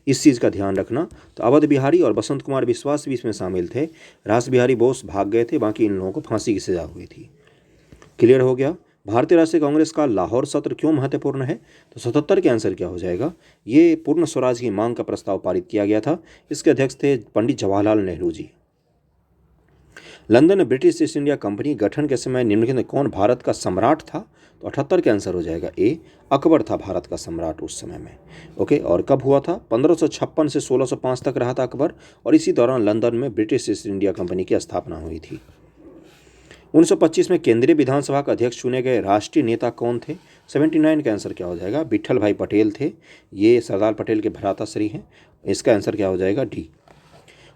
इस चीज़ का ध्यान रखना। तो अवध बिहारी और बसंत कुमार विश्वास भी इसमें शामिल थे। रास बिहारी बोस भाग गए थे, बाकी इन लोगों को फांसी की सजा हुई थी। क्लियर हो गया। भारतीय राष्ट्रीय कांग्रेस का लाहौर सत्र क्यों महत्वपूर्ण है? तो 77 के आंसर क्या हो जाएगा? ये पूर्ण स्वराज की मांग का प्रस्ताव पारित किया गया था। इसके अध्यक्ष थे पंडित जवाहरलाल नेहरू जी। लंदन में ब्रिटिश ईस्ट इंडिया कंपनी गठन के समय निम्नलिखित में कौन भारत का सम्राट था? तो 78 के आंसर हो जाएगा ए, अकबर था भारत का सम्राट उस समय में। ओके, और कब हुआ था? 1556 से 1605 तक रहा था अकबर, और इसी दौरान लंदन में ब्रिटिश ईस्ट इंडिया कंपनी की स्थापना हुई थी। 1925 में केंद्रीय विधानसभा का अध्यक्ष चुने गए राष्ट्रीय नेता कौन थे? 79 का आंसर क्या हो जाएगा? विट्ठल भाई पटेल थे। ये सरदार पटेल के भ्राताश्री हैं। इसका आंसर क्या हो जाएगा? डी।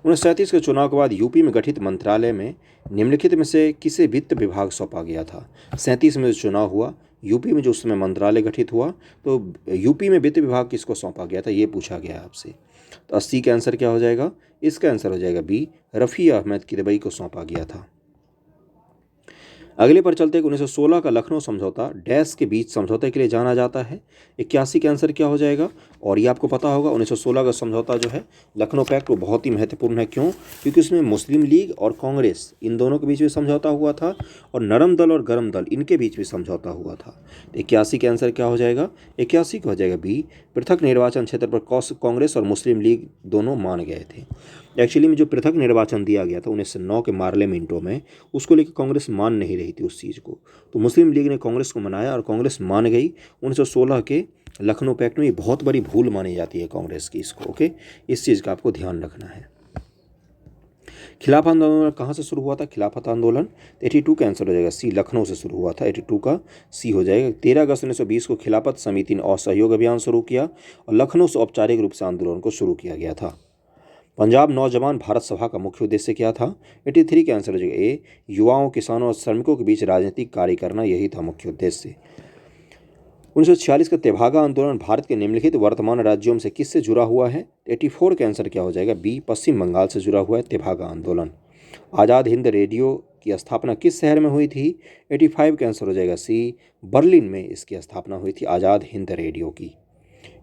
1937 के चुनाव के बाद यूपी में गठित मंत्रालय में निम्नलिखित में से किसे वित्त विभाग सौंपा गया था? 37 में जो चुनाव हुआ, यूपी में जो उस समय मंत्रालय गठित हुआ, तो यूपी में वित्त विभाग किसको सौंपा गया था, ये पूछा गया आपसे। तो 80 का आंसर क्या हो जाएगा? इसका आंसर हो जाएगा बी, रफ़ी अहमद किदवई को सौंपा गया था। अगले पर चलते 1916 का लखनऊ समझौता डैश के बीच समझौते के लिए जाना जाता है। 81 का आंसर क्या हो जाएगा? और ये आपको पता होगा 1916 का समझौता जो है लखनऊ पैक्ट, वो बहुत ही महत्वपूर्ण है। क्यों? क्योंकि उसमें मुस्लिम लीग और कांग्रेस इन दोनों के बीच भी समझौता हुआ था, और नरम दल और गरम दल इनके बीच भी समझौता हुआ था। 81 का आंसर क्या हो जाएगा? 81 का हो जाएगा बी, पृथक निर्वाचन क्षेत्र पर कांग्रेस और मुस्लिम लीग दोनों मान गए थे। एक्चुअली में जो पृथक निर्वाचन दिया गया था 1909 के पार्लियामेंटों में, उसको लेकर कांग्रेस मान नहीं रही थी उस चीज़ को, तो मुस्लिम लीग ने कांग्रेस को मनाया और कांग्रेस मान गई। 1916 के लखनऊ पैक्ट में ये बहुत बड़ी भूल मानी जाती है कांग्रेस की इसको। ओके, इस चीज़ का आपको ध्यान रखना है। खिलाफत आंदोलन कहाँ से शुरू हुआ था? खिलाफत आंदोलन 82 का आंसर हो जाएगा सी, लखनऊ से शुरू हुआ था। 82 का सी हो जाएगा। 13 अगस्त 1920 को खिलाफत समिति ने असहयोग अभियान शुरू किया और लखनऊ से औपचारिक रूप से आंदोलन को शुरू किया गया था। पंजाब नौजवान भारत सभा का मुख्य उद्देश्य क्या था? 83 का आंसर हो जाएगा ए, युवाओं, किसानों और श्रमिकों के बीच राजनीतिक कार्य करना, यही था मुख्य उद्देश्य। 1946 का तेभागा आंदोलन भारत के निम्नलिखित वर्तमान राज्यों से किससे जुड़ा हुआ है? 84 का आंसर क्या हो जाएगा? बी, पश्चिम बंगाल से जुड़ा हुआ है तेभागा आंदोलन। आज़ाद हिंद रेडियो की स्थापना किस शहर में हुई थी? 85 का आंसर हो जाएगा सी, बर्लिन में इसकी स्थापना हुई थी आज़ाद हिंद रेडियो की।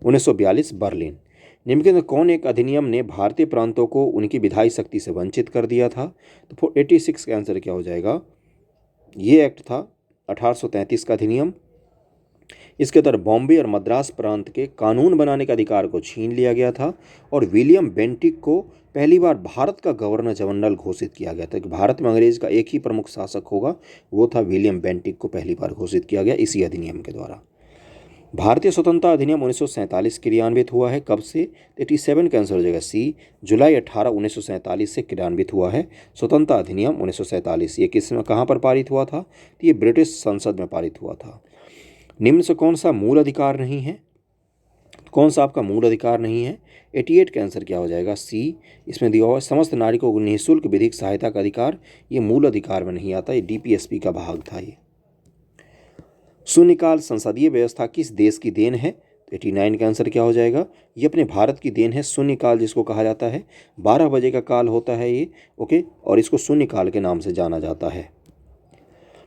1942 बर्लिन। निम्नलिखित में कौन एक अधिनियम ने भारतीय प्रांतों को उनकी विधायी शक्ति से वंचित कर दिया था? तो 86 का आंसर क्या हो जाएगा? ये एक्ट था 1833 का अधिनियम। इसके तहत बॉम्बे और मद्रास प्रांत के कानून बनाने के अधिकार को छीन लिया गया था और विलियम बेंटिक को पहली बार भारत का गवर्नर जनरल घोषित किया गया था कि भारत में अंग्रेज का एक ही प्रमुख शासक होगा, वो था विलियम बेंटिक को पहली बार घोषित किया गया इसी अधिनियम के द्वारा। भारतीय स्वतंत्रता अधिनियम 1947 क्रियान्वित हुआ है, कब से? 87 का आंसर हो जाएगा सी, जुलाई 18, 1947 से क्रियान्वित हुआ है स्वतंत्रता अधिनियम 1947। ये किस में कहाँ पर पारित हुआ था? तो ये ब्रिटिश संसद में पारित हुआ था। निम्न से कौन सा मूल अधिकार नहीं है? कौन सा आपका मूल अधिकार नहीं है? 88 का आंसर क्या हो जाएगा? सी, इसमें दिया हुआ है समस्त नागरिकों को निःशुल्क विधिक सहायता का अधिकार, ये मूल अधिकार में नहीं आता, ये डीपीएसपी का भाग था। ये शून्यकाल संसदीय व्यवस्था किस देश की देन है? 89 का आंसर क्या हो जाएगा? ये अपने भारत की देन है। शून्यकाल जिसको कहा जाता है, 12 बजे का काल होता है ये। ओके, और इसको शून्यकाल के नाम से जाना जाता है।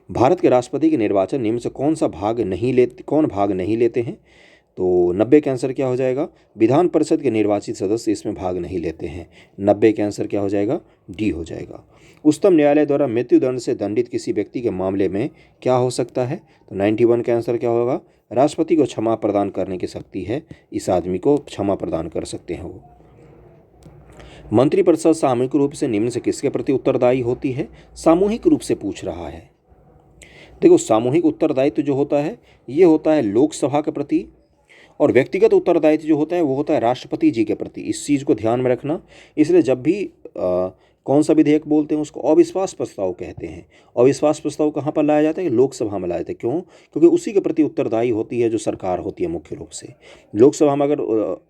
भारत के राष्ट्रपति के निर्वाचन नियम से कौन भाग नहीं लेते हैं? तो 90 का आंसर क्या हो जाएगा? विधान परिषद के निर्वाचित सदस्य इसमें भाग नहीं लेते हैं। 90 का आंसर क्या हो जाएगा? डी हो जाएगा। उच्चतम न्यायालय द्वारा मृत्युदंड से दंडित किसी व्यक्ति के मामले में क्या हो सकता है? तो 91 का आंसर क्या होगा? राष्ट्रपति को क्षमा प्रदान करने की शक्ति है, इस आदमी को क्षमा प्रदान कर सकते हैं वो। मंत्रिपरिषद सामूहिक रूप से निम्न से किसके प्रति उत्तरदायी होती है? सामूहिक रूप से पूछ रहा है। देखो, सामूहिक उत्तरदायित्व जो होता है ये होता है लोकसभा के प्रति, और व्यक्तिगत उत्तरदायित्व जो होता है वो होता है राष्ट्रपति जी के प्रति। इस चीज़ को ध्यान में रखना। इसलिए जब भी कौन सा विधेयक बोलते हैं उसको अविश्वास प्रस्ताव कहते हैं। अविश्वास प्रस्ताव कहाँ पर लाया जाता है? लोकसभा में लाया जाता है। क्यों? क्योंकि उसी के प्रति उत्तरदायी होती है जो सरकार होती है मुख्य रूप से। लोकसभा में अगर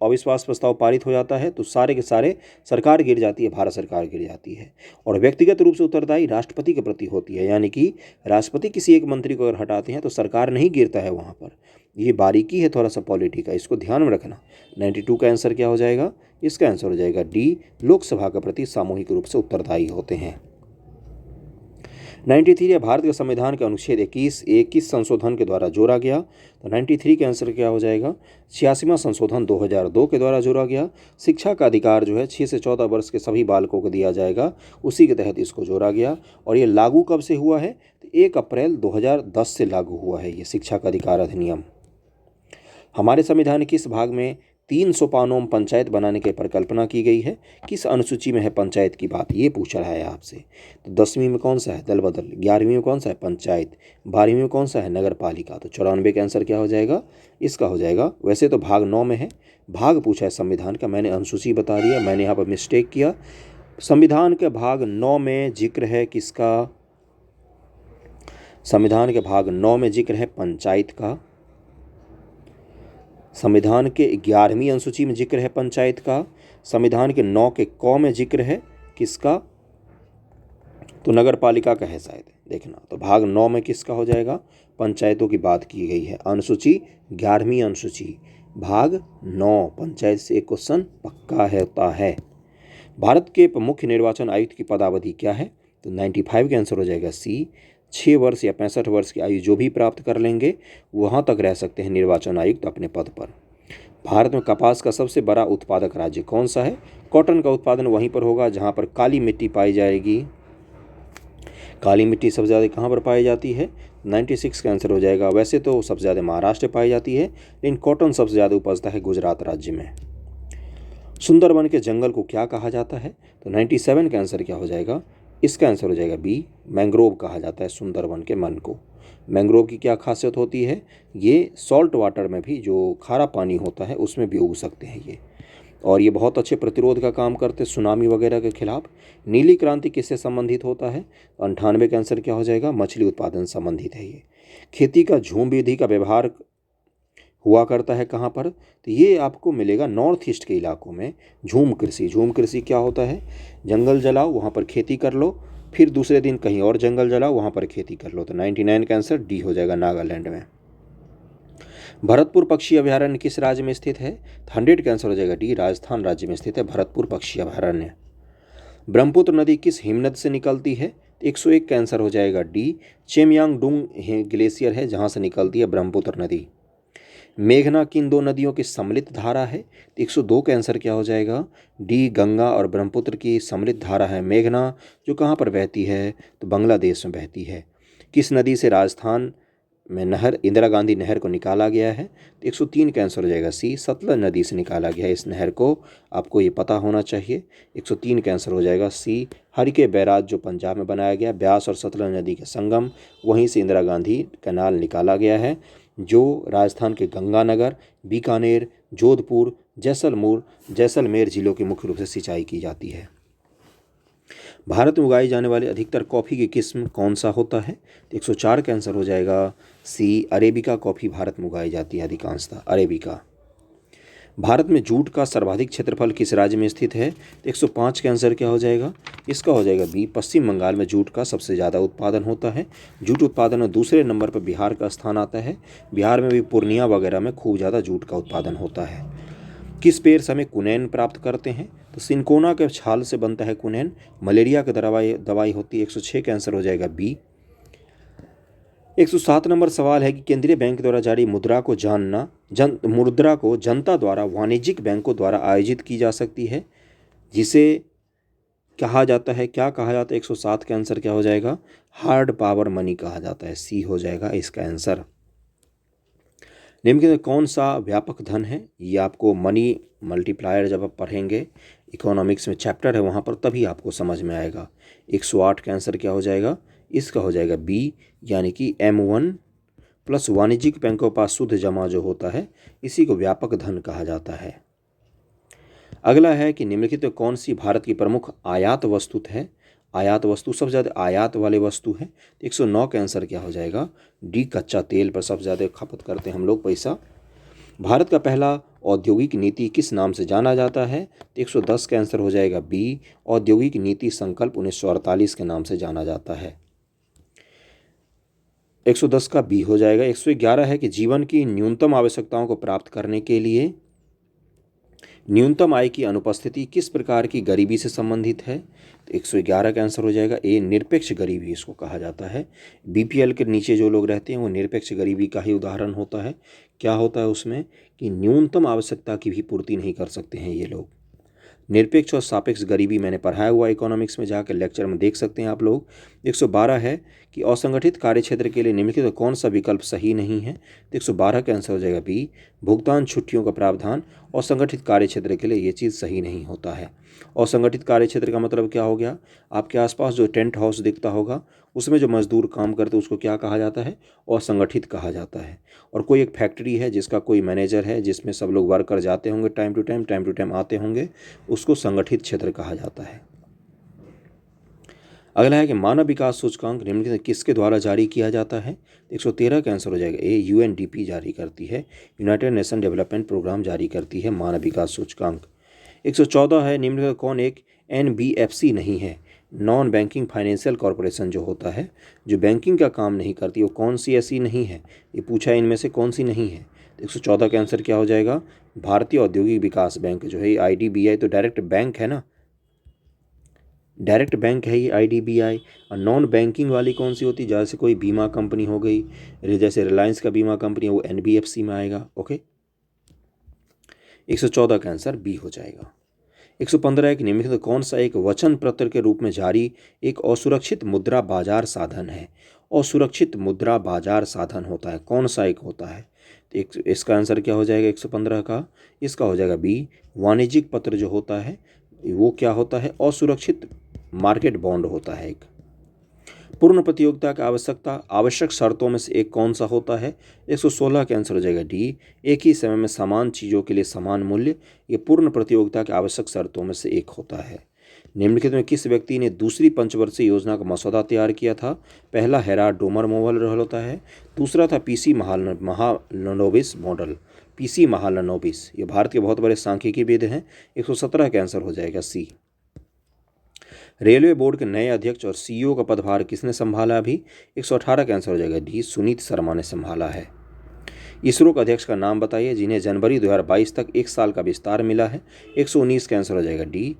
अविश्वास प्रस्ताव पारित हो जाता है तो सारे के सारे सरकार गिर जाती है, भारत सरकार गिर जाती है। और व्यक्तिगत रूप से उत्तरदायी राष्ट्रपति के प्रति होती है, यानी कि राष्ट्रपति किसी एक मंत्री को अगर हटाते हैं तो सरकार नहीं गिरता है वहाँ पर। ये बारीकी है थोड़ा सा पॉलिटी का, इसको ध्यान में रखना। 92 का आंसर क्या हो जाएगा? इसका आंसर हो जाएगा डी, लोकसभा के प्रति सामूहिक रूप से उत्तरदायी होते हैं। 93 है भारत के संविधान के अनुच्छेद 21 संशोधन के द्वारा जोड़ा गया। तो 93 का आंसर क्या हो जाएगा? 86वां संशोधन 2002 के द्वारा जोड़ा गया। शिक्षा का अधिकार जो है 6 से 14 वर्ष के सभी बालकों को दिया जाएगा, उसी के तहत इसको जोड़ा गया। और ये लागू कब से हुआ है? तो 1 अप्रैल 2010 से लागू हुआ है ये शिक्षा का अधिकार अधिनियम। हमारे संविधान के किस भाग में 3 सोपानों में पंचायत बनाने की परिकल्पना की गई है? किस अनुसूची में है पंचायत की बात? ये पूछ रहा है आपसे। तो 10वीं में कौन सा है? दल बदल। 11वीं में कौन सा है? पंचायत। 12वीं में कौन सा है? नगर पालिका। तो 94 का आंसर क्या हो जाएगा? इसका हो जाएगा, वैसे तो भाग 9 में है, भाग पूछा है संविधान का, मैंने अनुसूची बता दिया, मैंने यहाँ पर मिस्टेक किया। संविधान के भाग 9 में जिक्र है किसका? संविधान के भाग 9 में जिक्र है पंचायत का। संविधान के 11वीं अनुसूची में जिक्र है पंचायत का। संविधान के 9 के क में जिक्र है किसका? तो नगर पालिका का है शायद, देखना। तो भाग 9 में किसका हो जाएगा? पंचायतों की बात की गई है। अनुसूची 11वीं अनुसूची, भाग 9, पंचायत से एक क्वेश्चन पक्का होता है। भारत के मुख्य निर्वाचन आयुक्त की पदावधि क्या है? तो 95 का आंसर हो जाएगा सी। 6 वर्ष या 65 वर्ष की आयु जो भी प्राप्त कर लेंगे वहाँ तक रह सकते हैं निर्वाचन आयुक्त अपने पद पर। भारत में कपास का सबसे बड़ा उत्पादक राज्य कौन सा है? कॉटन का उत्पादन वहीं पर होगा जहाँ पर काली मिट्टी पाई जाएगी। काली मिट्टी सबसे ज़्यादा कहाँ पर पाई जाती है? 96 का आंसर हो जाएगा। वैसे तो सबसे ज़्यादा महाराष्ट्र पाई जाती है, लेकिन कॉटन सबसे ज़्यादा उपजता है गुजरात राज्य में। सुंदरबन के जंगल को क्या कहा जाता है? तो 97 का आंसर क्या हो जाएगा? इसका आंसर हो जाएगा बी, मैंग्रोव कहा जाता है सुंदरबन के वन को। मैंग्रोव की क्या खासियत होती है? ये सॉल्ट वाटर में भी, जो खारा पानी होता है उसमें भी उग सकते हैं ये, और ये बहुत अच्छे प्रतिरोध का काम करते हैं सुनामी वगैरह के खिलाफ। नीली क्रांति किससे संबंधित होता है? 98 का आंसर क्या हो जाएगा? मछली उत्पादन संबंधित है ये। खेती का झूम विधि का व्यवहार हुआ करता है कहाँ पर? तो ये आपको मिलेगा नॉर्थ ईस्ट के इलाकों में। झूम कृषि, झूम कृषि क्या होता है? जंगल जलाओ, वहाँ पर खेती कर लो, फिर दूसरे दिन कहीं और जंगल जलाओ, वहाँ पर खेती कर लो। तो 99 का आंसर डी हो जाएगा, नागालैंड में। भरतपुर पक्षी अभयारण्य किस राज्य में स्थित है? 100 का आंसर हो जाएगा डी, राजस्थान राज्य में स्थित है भरतपुर पक्षी अभयारण्य। ब्रह्मपुत्र नदी किस हिमनद से निकलती है? 101 का आंसर हो जाएगा डी, चेमयांगडुंग ग्लेशियर है जहाँ से निकलती है ब्रह्मपुत्र नदी। मेघना किन 2 नदियों की सम्मिलित धारा है? 102 का आंसर क्या हो जाएगा? डी, गंगा और ब्रह्मपुत्र की सम्मिलित धारा है मेघना, जो कहाँ पर बहती है? तो बांग्लादेश में बहती है। किस नदी से राजस्थान में नहर, इंदिरा गांधी नहर को निकाला गया है? तो 103 का आंसर हो जाएगा सी, सतलज नदी से निकाला गया है इस नहर को, आपको ये पता होना चाहिए। 103 का आंसर हो जाएगा सी, हरिके बैराज जो पंजाब में बनाया गया, ब्यास और सतलज नदी के संगम, वहीं से इंदिरा गांधी कैनाल निकाला गया है, जो राजस्थान के गंगानगर, बीकानेर, जोधपुर, जैसलमेर जिलों के मुख्य रूप से सिंचाई की जाती है। भारत में उगाई जाने वाली अधिकतर कॉफ़ी की किस्म कौन सा होता है? 104 का आंसर हो जाएगा सी, अरेबिका कॉफ़ी भारत में उगाई जाती है अधिकांशतः, अरेबिका। भारत में जूट का सर्वाधिक क्षेत्रफल किस राज्य में स्थित है? 105 का आंसर क्या हो जाएगा? इसका हो जाएगा बी, पश्चिम बंगाल में जूट का सबसे ज़्यादा उत्पादन होता है। जूट उत्पादन में दूसरे नंबर पर बिहार का स्थान आता है। बिहार में भी पूर्णिया वगैरह में खूब ज़्यादा जूट का उत्पादन होता है। किस पेड़ से हमें कुनैन प्राप्त करते हैं? तो सिनकोना के छाल से बनता है कुनैन, मलेरिया की दवाई होती है। 106 का आंसर हो जाएगा बी। 107 नंबर सवाल है कि केंद्रीय बैंक द्वारा जारी मुद्रा को जनता द्वारा वाणिज्यिक बैंकों द्वारा आयोजित की जा सकती है, जिसे कहा जाता है, क्या कहा जाता है? 107 का आंसर क्या हो जाएगा? हार्ड पावर मनी कहा जाता है, सी हो जाएगा इसका आंसर। निम्न में कौन सा व्यापक धन है? ये आपको मनी मल्टीप्लायर जब आप पढ़ेंगे, इकोनॉमिक्स में चैप्टर है वहाँ पर, तभी आपको समझ में आएगा। 108 का आंसर क्या हो जाएगा? इसका हो जाएगा बी, यानी कि M1 प्लस वाणिज्यिक बैंकों के पास शुद्ध जमा जो होता है, इसी को व्यापक धन कहा जाता है। अगला है कि निम्नलिखित में कौन सी भारत की प्रमुख आयात वस्तु है? आयात वस्तु, सबसे ज़्यादा आयात वाले वस्तु है। 109 का आंसर क्या हो जाएगा? डी, कच्चा तेल पर सबसे ज़्यादा खपत करते हैं हम लोग पैसा। भारत का पहला औद्योगिक नीति किस नाम से जाना जाता है? 110 का आंसर हो जाएगा बी, औद्योगिक नीति संकल्प 1948 के नाम से जाना जाता है। 110 का बी हो जाएगा। 111 है कि जीवन की न्यूनतम आवश्यकताओं को प्राप्त करने के लिए न्यूनतम आय की अनुपस्थिति किस प्रकार की गरीबी से संबंधित है? तो 111 का आंसर हो जाएगा ए, निरपेक्ष गरीबी इसको कहा जाता है। बीपीएल के नीचे जो लोग रहते हैं वो निरपेक्ष गरीबी का ही उदाहरण होता है। क्या होता है उसमें कि न्यूनतम आवश्यकता की भी पूर्ति नहीं कर सकते हैं ये लोग। निरपेक्ष और सापेक्ष गरीबी मैंने पढ़ाया हुआ इकोनॉमिक्स में, जाकर लेक्चर में देख सकते हैं आप लोग। 112 है कि असंगठित कार्यक्षेत्र के लिए निम्नलिखित कौन सा विकल्प सही नहीं है? तो 112 का आंसर हो जाएगा बी, भुगतान छुट्टियों का प्रावधान असंगठित कार्यक्षेत्र के लिए ये चीज़ सही नहीं होता है। असंगठित कार्यक्षेत्र का मतलब क्या हो गया? आपके आसपास जो टेंट हाउस दिखता होगा उसमें जो मजदूर काम करते हैं उसको क्या कहा जाता है? असंगठित कहा जाता है। और कोई एक फैक्ट्री है जिसका कोई मैनेजर है, जिसमें सब लोग वर्कर जाते होंगे टाइम टू टाइम आते होंगे, उसको संगठित क्षेत्र कहा जाता है। अगला है कि मानव विकास सूचकांक निम्नलिखित किसके द्वारा जारी किया जाता है? 113 का आंसर हो जाएगा ए, यूएनडीपी जारी करती है, यूनाइटेड नेशन डेवलपमेंट प्रोग्राम जारी करती है मानव विकास सूचकांक। 114 है निम्नलिखित कौन एक एनबीएफसी नहीं है? नॉन बैंकिंग फाइनेंशियल कॉरपोरेशन जो होता है, जो बैंकिंग का काम नहीं करती, वो कौन सी ऐसी नहीं है? ये पूछा है इनमें से कौन सी नहीं है। तो 114 का आंसर क्या हो जाएगा? भारतीय औद्योगिक विकास बैंक जो है, ये आईडीबीआई तो डायरेक्ट बैंक है ना, डायरेक्ट बैंक है ये आईडीबीआई। और नॉन बैंकिंग वाली कौन सी होती है? जैसे कोई बीमा कंपनी हो गई, जैसे रिलायंस का बीमा कंपनी है, वो एनबीएफसी में आएगा। ओके, 114 का आंसर बी हो जाएगा। 115 एक निम्नलिखित कौन सा एक वचन पत्र के रूप में जारी एक असुरक्षित मुद्रा बाजार साधन है? असुरक्षित मुद्रा बाजार साधन होता है, कौन सा एक होता है? तो एक इसका आंसर क्या हो जाएगा 115 का? इसका हो जाएगा बी, वाणिज्यिक पत्र जो होता है वो क्या होता है? असुरक्षित मार्केट बॉन्ड होता है एक। पूर्ण प्रतियोगिता की आवश्यक शर्तों में से एक कौन सा होता है? 116 का आंसर हो जाएगा डी, एक ही समय में समान चीज़ों के लिए समान मूल्य। ये पूर्ण प्रतियोगिता की आवश्यक शर्तों में से एक होता है। निम्नलिखित में किस व्यक्ति ने दूसरी पंचवर्षीय योजना का मसौदा तैयार किया था? पहला हेराल्ड डोमर मॉडल होता है, दूसरा था PC Mahalanobis model, PC Mahalanobis. ये भारत के बहुत बड़े सांख्यिकीविद हैं। 117 का आंसर हो जाएगा सी। रेलवे बोर्ड के नए अध्यक्ष और सीईओ का पदभार किसने संभाला अभी? 118 का आंसर हो जाएगा डी, सुनीत शर्मा ने संभाला है। इसरो का अध्यक्ष का नाम बताइए जिन्हें जनवरी 2022 तक 1 साल का विस्तार मिला है। 119 का आंसर हो जाएगा डी,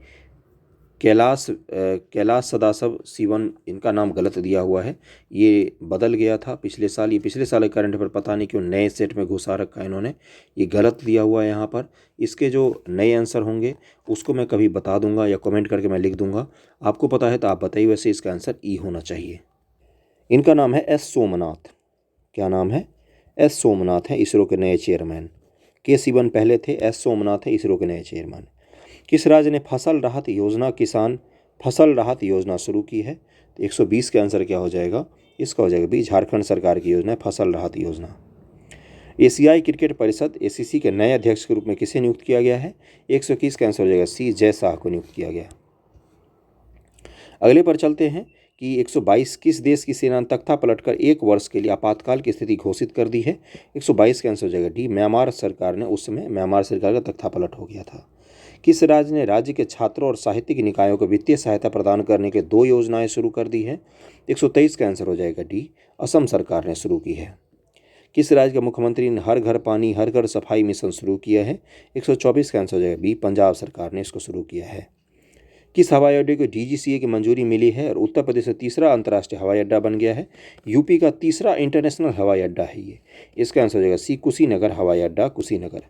कैलाश सदाशिव शिवन। इनका नाम गलत दिया हुआ है, ये बदल गया था पिछले साल। ये पिछले साल करंट पर पता नहीं क्यों नए सेट में घुसा रखा है इन्होंने, ये गलत दिया हुआ है यहाँ पर। इसके जो नए आंसर होंगे उसको मैं कभी बता दूंगा या कमेंट करके मैं लिख दूंगा। आपको पता है तो आप बताइए, वैसे इसका आंसर ई होना चाहिए। इनका नाम है एस सोमनाथ। क्या नाम है? एस सोमनाथ है इसरो के नए चेयरमैन। के शिवन पहले थे, एस सोमनाथ है इसरो के नए चेयरमैन। किस राज्य ने फसल राहत योजना शुरू की है? तो 120 का आंसर क्या हो जाएगा? इसका हो जाएगा बी, झारखंड सरकार की योजना है फसल राहत योजना। एशियाई क्रिकेट परिषद एसीसी के नए अध्यक्ष के रूप में किसे नियुक्त किया गया है? 121 का आंसर हो जाएगा सी, जय शाह को नियुक्त किया गया। अगले पर चलते हैं कि 122 किस देश की सेना ने तख्ता पलटकर 1 वर्ष के लिए आपातकाल की स्थिति घोषित कर दी है? 122 का आंसर हो जाएगा डी, म्यांमार सरकार ने, उस समय म्यांमार सरकार का तख्ता पलट हो गया था। किस राज्य ने राज्य के छात्रों और साहित्यिक निकायों को वित्तीय सहायता प्रदान करने के 2 योजनाएं शुरू कर दी है? 123 का आंसर हो जाएगा डी, असम सरकार ने शुरू की है। किस राज्य के मुख्यमंत्री ने हर घर पानी हर घर सफाई मिशन शुरू किया है? 124 का आंसर हो जाएगा बी, पंजाब सरकार ने इसको शुरू किया है। किस हवाई अड्डे को डीजीसीए की मंजूरी मिली है और उत्तर प्रदेश का तीसरा अंतर्राष्ट्रीय हवाई अड्डा बन गया है? यूपी का तीसरा इंटरनेशनल हवाई अड्डा है ये। इसका आंसर हो जाएगा सी, कुशीनगर हवाई अड्डा, कुशीनगर।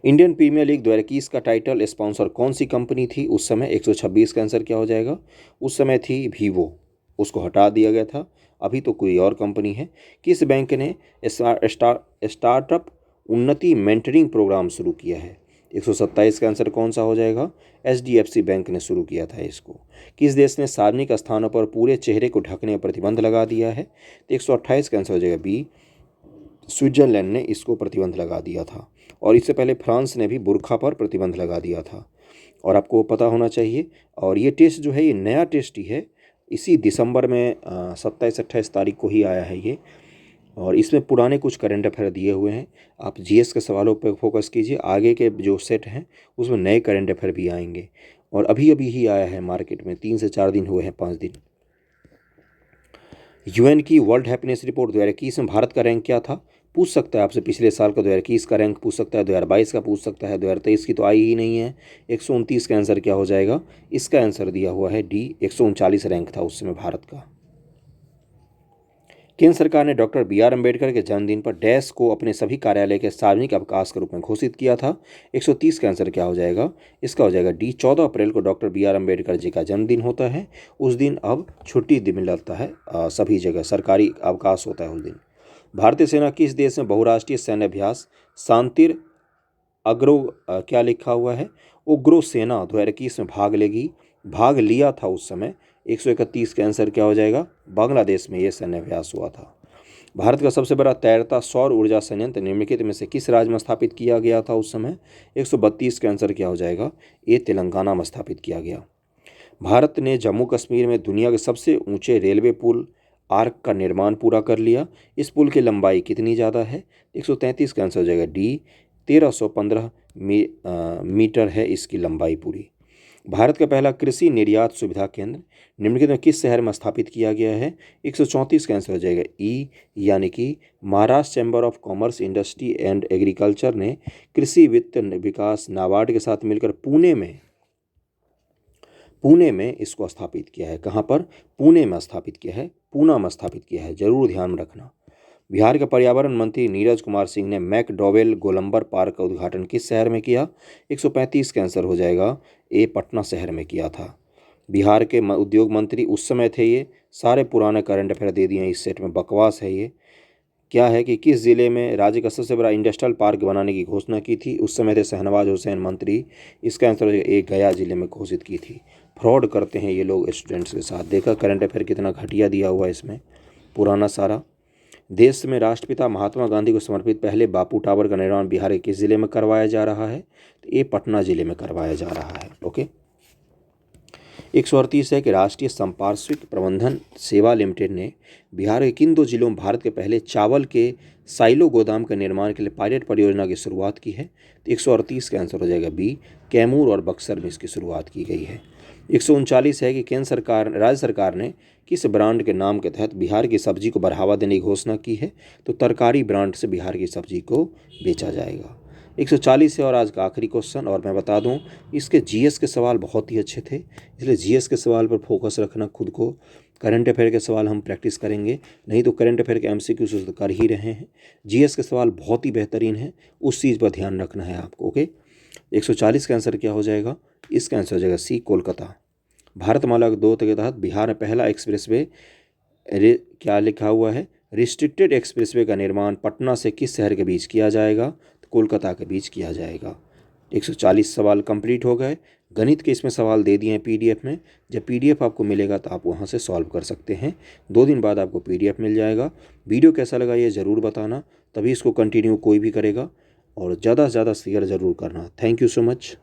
इंडियन प्रीमियर लीग 2021 का टाइटल स्पॉन्सर कौन सी कंपनी थी उस समय? 126 का आंसर क्या हो जाएगा? उस समय थी वीवो, उसको हटा दिया गया था, अभी तो कोई और कंपनी है। किस बैंक ने स्टार्टअप उन्नति मेंटरिंग प्रोग्राम शुरू किया है? 127 का आंसर कौन सा हो जाएगा? एचडीएफसी बैंक ने शुरू किया था इसको। किस देश ने सार्वजनिक स्थानों पर पूरे चेहरे को ढकने पर प्रतिबंध लगा दिया है? 128 का आंसर हो जाएगा बी, स्विट्जरलैंड ने इसको प्रतिबंध लगा दिया था। और इससे पहले फ्रांस ने भी बुर्खा पर प्रतिबंध लगा दिया था, और आपको पता होना चाहिए। और ये टेस्ट जो है ये नया टेस्ट ही है, इसी दिसंबर में 27-28 तारीख को ही आया है ये। और इसमें पुराने कुछ करंट अफेयर दिए हुए हैं। आप जीएस के सवालों पर फोकस कीजिए, आगे के जो सेट हैं उसमें नए करंट अफेयर भी आएंगे। और अभी अभी ही आया है मार्केट में, 3 से 4 दिन हुए हैं, 5 दिन। यूएन की वर्ल्ड हैप्पीनेस रिपोर्ट 2021 में भारत का रैंक क्या था? पूछ सकता है आपसे पिछले साल का 2021 का रैंक पूछ सकता है, 2022 का पूछ सकता है, 2023 की तो आई ही नहीं है। 129 का आंसर क्या हो जाएगा? इसका आंसर दिया हुआ है डी, 139 रैंक था उस समय भारत का। केंद्र सरकार ने डॉक्टर बी.आर. अम्बेडकर के जन्मदिन पर डैश को अपने सभी कार्यालय के सार्वजनिक अवकाश के रूप में घोषित किया था। 130 का आंसर क्या हो जाएगा? इसका हो जाएगा डी, 14 अप्रैल को डॉक्टर बी.आर. अम्बेडकर जी का जन्मदिन होता है। उस दिन अब छुट्टी मिलता है, सभी जगह सरकारी अवकाश होता है उस दिन। भारतीय सेना किस देश में बहुराष्ट्रीय सैन्य अभ्यास शांतिर अग्रो क्या लिखा हुआ है? उग्रो सेना 2021 में भाग लिया था उस समय। 131 का आंसर क्या हो जाएगा? बांग्लादेश में ये सैन्य अभ्यास हुआ था। भारत का सबसे बड़ा तैरता सौर ऊर्जा संयंत्र निम्नलिखित में से किस राज्य में स्थापित किया गया था उस समय? 132 का आंसर क्या हो जाएगा? ये तेलंगाना में स्थापित किया गया। भारत ने जम्मू कश्मीर में दुनिया के सबसे ऊंचे रेलवे पुल आर्क का निर्माण पूरा कर लिया। इस पुल की लंबाई कितनी ज़्यादा है? 133 का आंसर हो जाएगा डी, 1315 मीटर है इसकी लंबाई पूरी। भारत का पहला कृषि निर्यात सुविधा केंद्र निम्नलिखित में किस शहर में स्थापित किया गया है? 134 का आंसर हो जाएगा ई, यानी कि Maharashtra chamber of commerce, industry and agriculture ने कृषि वित्त विकास नाबार्ड के साथ मिलकर पुणे में इसको स्थापित किया है। कहाँ पर? पुणे में स्थापित किया है, पूना में स्थापित किया है, जरूर ध्यान में रखना। बिहार के पर्यावरण मंत्री नीरज कुमार सिंह ने मैकडॉवेल गोलंबर पार्क का उद्घाटन किस शहर में किया? 135 का आंसर हो जाएगा ए, पटना शहर में किया था। बिहार के उद्योग मंत्री उस समय थे, ये सारे पुराने करंट अफेयर दे दिए इस सेट में, बकवास है ये। क्या है कि किस जिले में राज्य का सबसे बड़ा इंडस्ट्रियल पार्क बनाने की घोषणा की थी? उस समय थे शहनवाज हुसैन मंत्री। इसका आंसर हो जाएगा ए, गया जिले में घोषित की थी। फ्रॉड करते हैं ये लोग स्टूडेंट्स के साथ। देखा करंट अफेयर कितना घटिया दिया हुआ है इसमें, पुराना सारा। देश में राष्ट्रपिता महात्मा गांधी को समर्पित पहले बापू टावर का निर्माण बिहार के किस जिले में करवाया जा रहा है? तो ये पटना जिले में करवाया जा रहा है। ओके। 138 है कि राष्ट्रीय संपार्श्विक प्रबंधन सेवा लिमिटेड ने बिहार के किन 2 जिलों में भारत के पहले चावल के साइलो गोदाम के निर्माण के लिए पायलट परियोजना की शुरुआत की है? तो 138 का आंसर हो जाएगा बी, कैमूर और बक्सर में इसकी शुरुआत की गई है। 139 है कि राज्य सरकार ने किस ब्रांड के नाम के तहत बिहार की सब्जी को बढ़ावा देने की घोषणा की है? तो तरकारी ब्रांड से बिहार की सब्जी को बेचा जाएगा। 140 है और आज का आखिरी क्वेश्चन, और मैं बता दूं इसके जीएस के सवाल बहुत ही अच्छे थे, इसलिए जीएस के सवाल पर फोकस रखना खुद को। करंट अफेयर के सवाल हम प्रैक्टिस करेंगे, नहीं तो करंट अफेयर के एमसीक्यूज तो कर ही रहे हैं। जीएस के सवाल बहुत ही बेहतरीन है, उस चीज़ पर ध्यान रखना है आपको। ओके। 140 का आंसर क्या हो जाएगा? इसका आंसर हो जाएगा सी, कोलकाता। भारतमाला 2 के तहत बिहार में पहला एक्सप्रेसवे क्या लिखा हुआ है? रिस्ट्रिक्टेड एक्सप्रेसवे का निर्माण पटना से किस शहर के बीच किया जाएगा? तो कोलकाता के बीच किया जाएगा। 140 सवाल कंप्लीट हो गए। गणित के इसमें सवाल दे दिए हैं पीडीएफ में। जब पीडीएफ आपको मिलेगा तो आप वहां से सॉल्व कर सकते हैं। 2 दिन बाद आपको पीडीएफ मिल जाएगा। वीडियो कैसा लगा ये ज़रूर बताना, तभी इसको कंटिन्यू कोई भी करेगा, और ज़्यादा से ज़्यादा शेयर ज़रूर करना। Thank you so much.